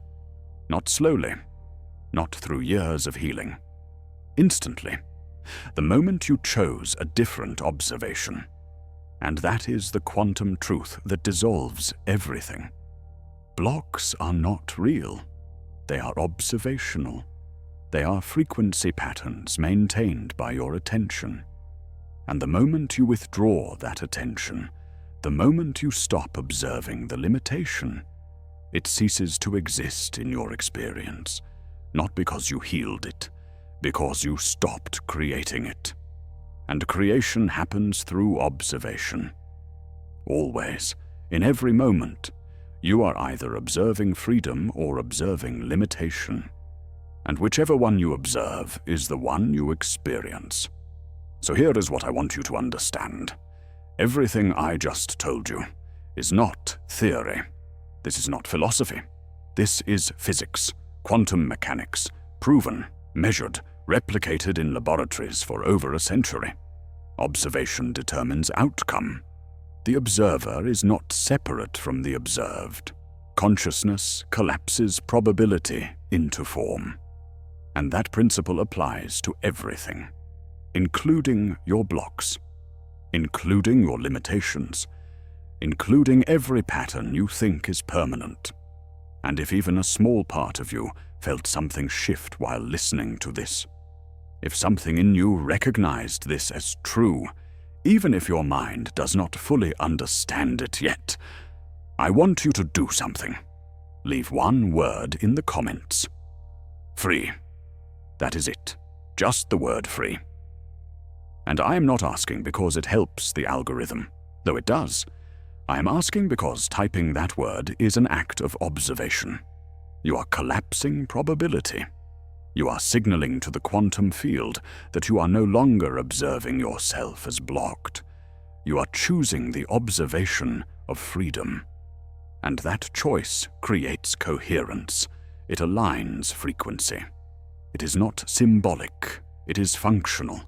Not slowly, not through years of healing. Instantly, the moment you chose a different observation. And that is the quantum truth that dissolves everything. Blocks are not real. They are observational. They are frequency patterns maintained by your attention. And the moment you withdraw that attention, the moment you stop observing the limitation, it ceases to exist in your experience, not because you healed it, because you stopped creating it. And creation happens through observation. Always, in every moment, you are either observing freedom or observing limitation. And whichever one you observe is the one you experience. So here is what I want you to understand. Everything I just told you is not theory. This is not philosophy. This is physics, quantum mechanics, proven, measured, replicated in laboratories for over a century. Observation determines outcome. The observer is not separate from the observed. Consciousness collapses probability into form. And that principle applies to everything, including your blocks, including your limitations, including every pattern you think is permanent. And if even a small part of you felt something shift while listening to this, if something in you recognized this as true, even if your mind does not fully understand it yet, I want you to do something. Leave one word in the comments. Free. That is it. Just the word free. And I am not asking because it helps the algorithm, though it does. I am asking because typing that word is an act of observation. You are collapsing probability. You are signaling to the quantum field that you are no longer observing yourself as blocked. You are choosing the observation of freedom. And that choice creates coherence. It aligns frequency. It is not symbolic, it is functional.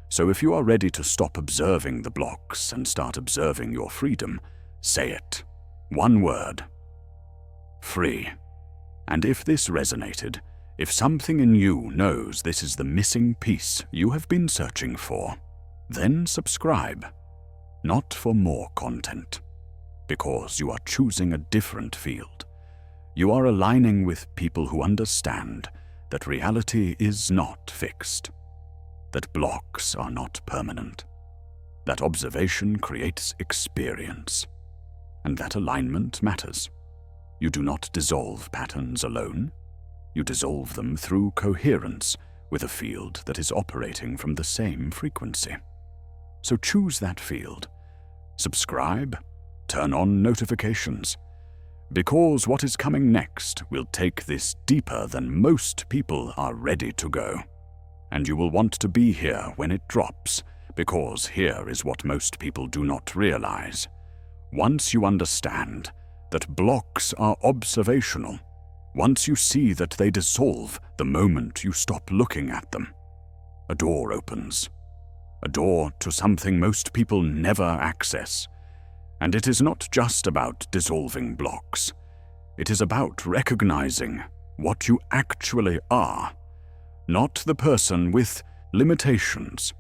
So if you are ready to stop observing the blocks and start observing your freedom, say it. One word. Free. And if this resonated, if something in you knows this is the missing piece you have been searching for, then subscribe. Not for more content, because you are choosing a different field. You are aligning with people who understand that reality is not fixed, that blocks are not permanent, that observation creates experience, and that alignment matters. You do not dissolve patterns alone. You dissolve them through coherence with a field that is operating from the same frequency. So choose that field. Subscribe, turn on notifications, because what is coming next will take this deeper than most people are ready to go. And you will want to be here when it drops, because here is what most people do not realize. Once you understand that blocks are observational, once you see that they dissolve the moment you stop looking at them, a door opens. A door to something most people never access. And it is not just about dissolving blocks. It is about recognizing what you actually are. Not the person with limitations,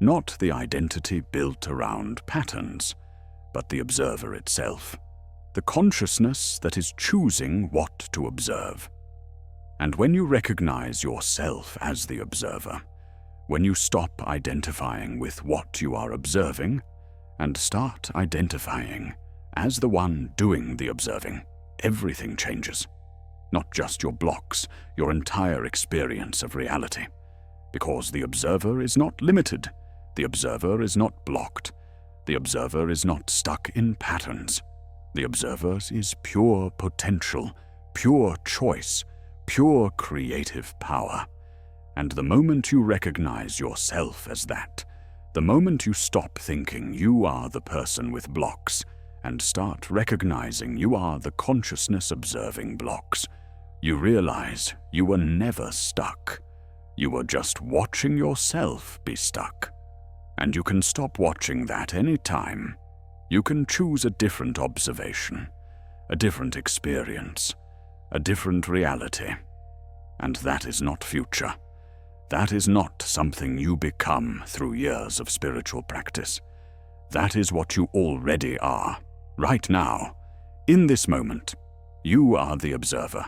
not the identity built around patterns, but the observer itself. The consciousness that is choosing what to observe. And when you recognize yourself as the observer, when you stop identifying with what you are observing and start identifying as the one doing the observing, everything changes. Not just your blocks, your entire experience of reality. Because the observer is not limited. The observer is not blocked. The observer is not stuck in patterns. The observer is pure potential, pure choice, pure creative power. And the moment you recognize yourself as that, the moment you stop thinking you are the person with blocks and start recognizing you are the consciousness observing blocks, you realize you were never stuck. You were just watching yourself be stuck. And you can stop watching that any time. You can choose a different observation, a different experience, a different reality. And that is not future. That is not something you become through years of spiritual practice. That is what you already are, right now, in this moment. You are the observer.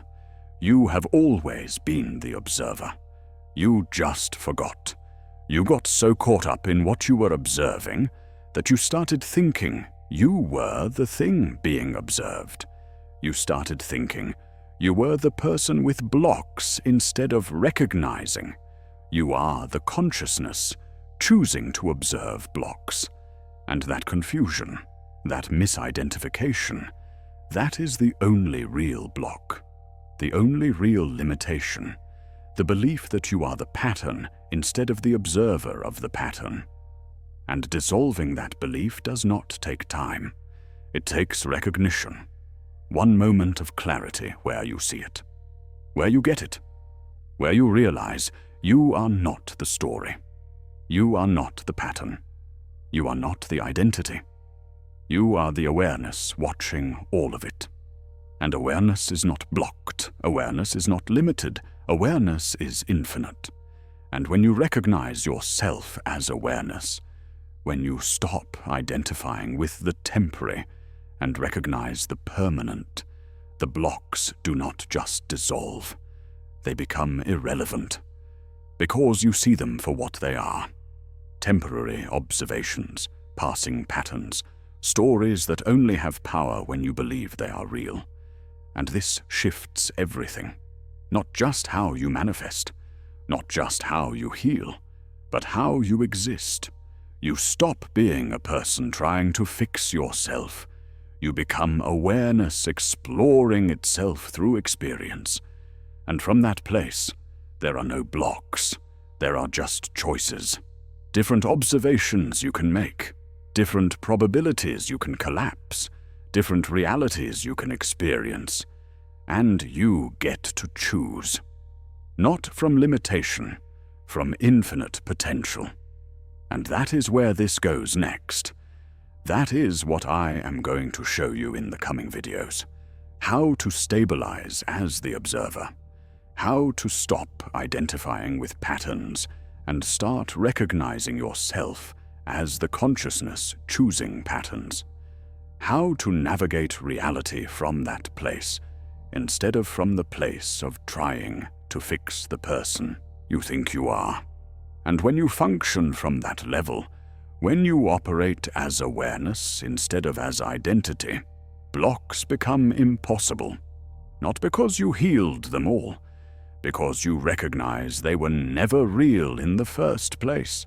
You have always been the observer. You just forgot. You got so caught up in what you were observing that you started thinking you were the thing being observed. You started thinking you were the person with blocks instead of recognizing you are the consciousness choosing to observe blocks. And that confusion, that misidentification, that is the only real block, the only real limitation, the belief that you are the pattern instead of the observer of the pattern. And dissolving that belief does not take time. It takes recognition. One moment of clarity where you see it, where you get it, where you realize you are not the story. You are not the pattern. You are not the identity. You are the awareness watching all of it. And awareness is not blocked. Awareness is not limited. Awareness is infinite. And when you recognize yourself as awareness, when you stop identifying with the temporary and recognize the permanent, the blocks do not just dissolve. They become irrelevant, because you see them for what they are. Temporary observations, passing patterns, stories that only have power when you believe they are real. And this shifts everything. Not just how you manifest, not just how you heal, but how you exist. You stop being a person trying to fix yourself. You become awareness exploring itself through experience. And from that place, there are no blocks. There are just choices. Different observations you can make. Different probabilities you can collapse. Different realities you can experience. And you get to choose. Not from limitation, from infinite potential. And that is where this goes next. That is what I am going to show you in the coming videos. How to stabilize as the observer. How to stop identifying with patterns and start recognizing yourself as the consciousness choosing patterns. How to navigate reality from that place instead of from the place of trying to fix the person you think you are. And when you function from that level, when you operate as awareness instead of as identity, blocks become impossible. Not because you healed them all, because you recognize they were never real in the first place.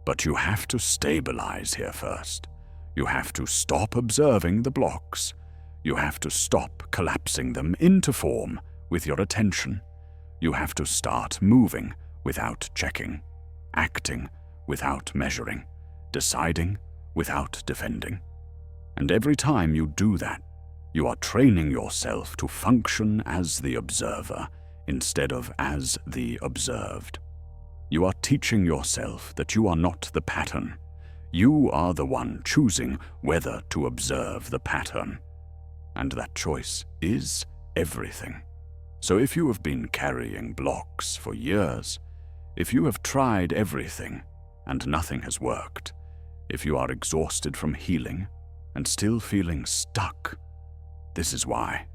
But you have to stabilize here first. You have to stop observing the blocks. You have to stop collapsing them into form with your attention. You have to start moving without checking, acting without measuring, deciding without defending. And every time you do that, you are training yourself to function as the observer instead of as the observed. You are teaching yourself that you are not the pattern. You are the one choosing whether to observe the pattern. And that choice is everything. So if you have been carrying blocks for years, if you have tried everything and nothing has worked, if you are exhausted from healing and still feeling stuck, this is why.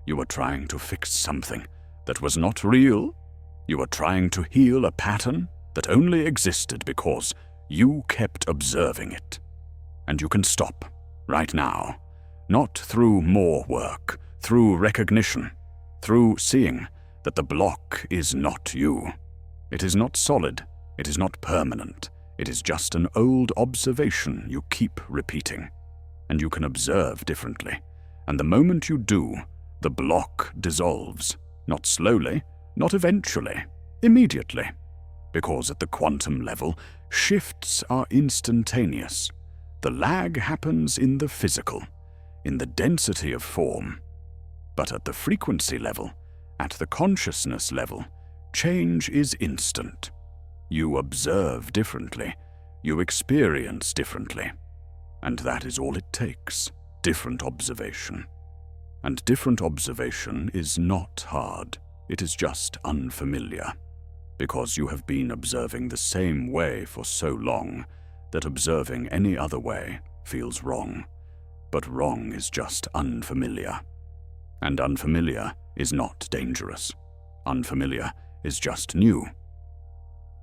You are trying to fix something that was not real. You are trying to heal a pattern that only existed because you kept observing it. And you can stop right now, not through more work, through recognition, through seeing that the block is not you. It is not solid, it is not permanent, it is just an old observation you keep repeating. And you can observe differently, and the moment you do, the block dissolves, not slowly, not eventually, immediately. Because at the quantum level, shifts are instantaneous. The lag happens in the physical, in the density of form. But at the frequency level, at the consciousness level, change is instant. You observe differently, you experience differently. And that is all it takes, different observation. And different observation is not hard, it is just unfamiliar. Because you have been observing the same way for so long that observing any other way feels wrong. But wrong is just unfamiliar. And unfamiliar is not dangerous. Unfamiliar is just new.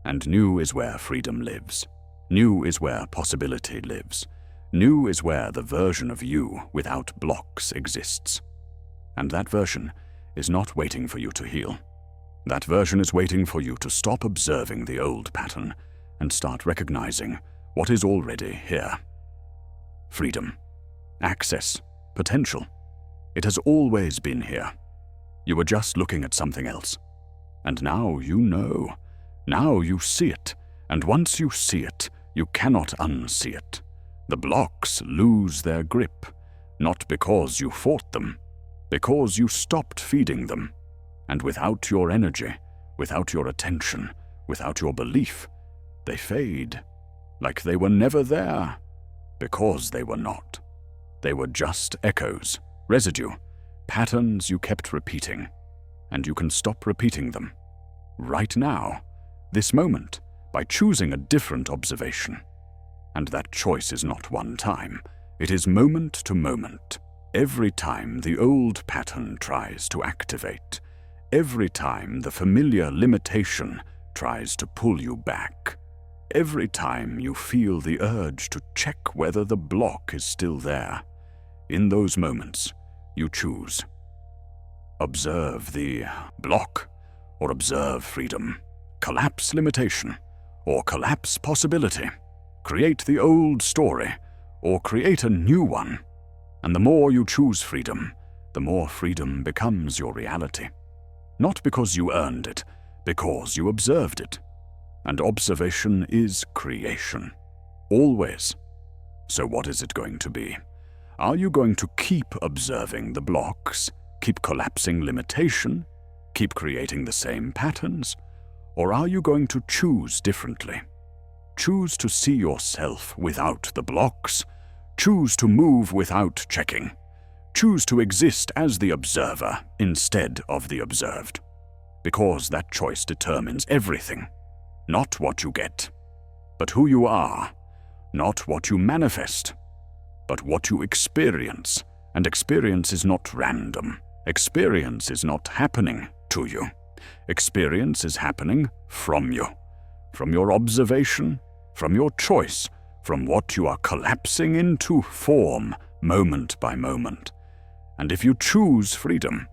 And new is where freedom lives. New is where possibility lives. New is where the version of you without blocks exists. And that version is not waiting for you to heal. That version is waiting for you to stop observing the old pattern and start recognizing what is already here. Freedom, access, potential. It has always been here. You were just looking at something else. And now you know. Now you see it. And once you see it, you cannot unsee it. The blocks lose their grip, not because you fought them, because you stopped feeding them. And without your energy, without your attention, without your belief, they fade, like they were never there, because they were not. They were just echoes, residue, patterns you kept repeating, and you can stop repeating them. Right now, this moment, by choosing a different observation. And that choice is not one time, it is moment to moment. Every time the old pattern tries to activate, every time the familiar limitation tries to pull you back, every time you feel the urge to check whether the block is still there, in those moments, you choose. Observe the block, or observe freedom. Collapse limitation, or collapse possibility. Create the old story, or create a new one. And the more you choose freedom, the more freedom becomes your reality. Not because you earned it, because you observed it. And observation is creation. Always. So what is it going to be? Are you going to keep observing the blocks, keep collapsing limitation, keep creating the same patterns? Or are you going to choose differently? Choose to see yourself without the blocks. Choose to move without checking. Choose to exist as the observer instead of the observed. Because that choice determines everything. Not what you get, but who you are. Not what you manifest, but what you experience. And experience is not random. Experience is not happening to you. Experience is happening from you. From your observation, from your choice, from what you are collapsing into form, moment by moment. And if you choose freedom,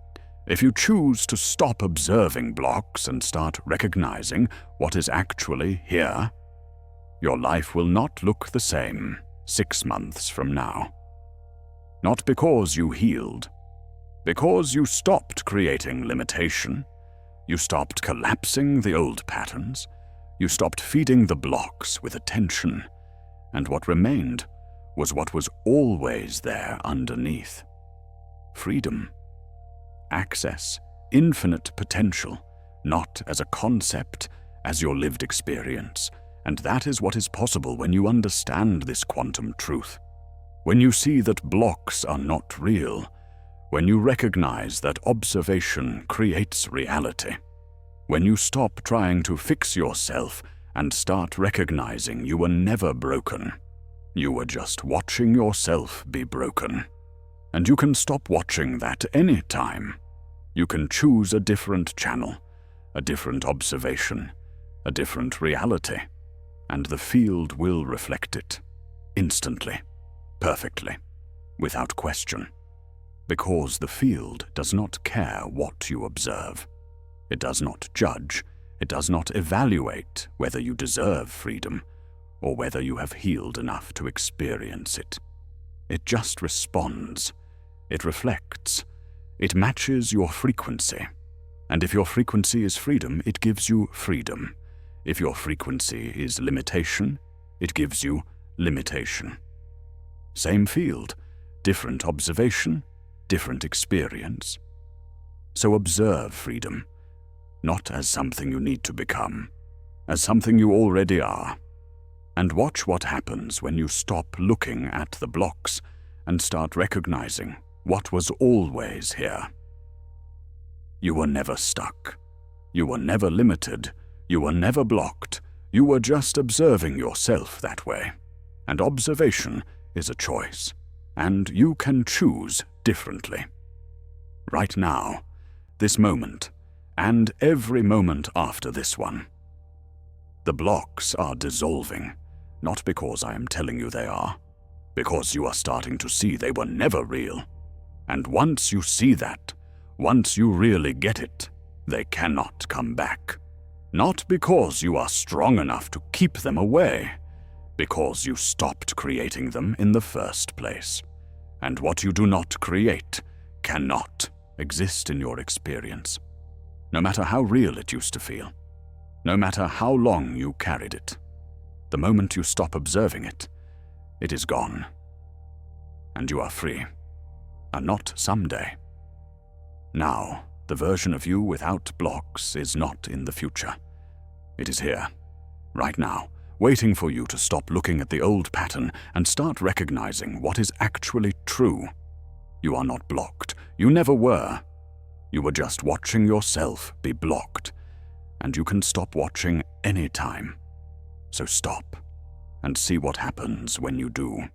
if you choose to stop observing blocks and start recognizing what is actually here, your life will not look the same 6 months from now. Not because you healed, because you stopped creating limitation, you stopped collapsing the old patterns, you stopped feeding the blocks with attention, and what remained was what was always there underneath. Freedom, access, infinite potential, not as a concept, as your lived experience. And that is what is possible when you understand this quantum truth. When you see that blocks are not real, when you recognize that observation creates reality, when you stop trying to fix yourself and start recognizing you were never broken, you were just watching yourself be broken. And you can stop watching that any time. You can choose a different channel, a different observation, a different reality, and the field will reflect it, instantly, perfectly, without question. Because the field does not care what you observe. It does not judge, It does not evaluate whether you deserve freedom or whether you have healed enough to experience it. It just responds. It reflects. It matches your frequency. And if your frequency is freedom, it gives you freedom. If your frequency is limitation, it gives you limitation. Same field, different observation, different experience. So observe freedom, not as something you need to become, as something you already are. And watch what happens when you stop looking at the blocks and start recognizing what was always here. You were never stuck. You were never limited. You were never blocked. You were just observing yourself that way. And observation is a choice, and you can choose differently. Right now, this moment, and every moment after this one. The blocks are dissolving, not because I am telling you they are, because you are starting to see they were never real. And once you see that, once you really get it, they cannot come back. Not because you are strong enough to keep them away, because you stopped creating them in the first place. And what you do not create cannot exist in your experience, no matter how real it used to feel, no matter how long you carried it. The moment you stop observing it, it is gone. And you are free, and not someday. Now, the version of you without blocks is not in the future. It is here, right now, waiting for you to stop looking at the old pattern and start recognizing what is actually true. You are not blocked. You never were. You were just watching yourself be blocked, and you can stop watching anytime. So stop and see what happens when you do.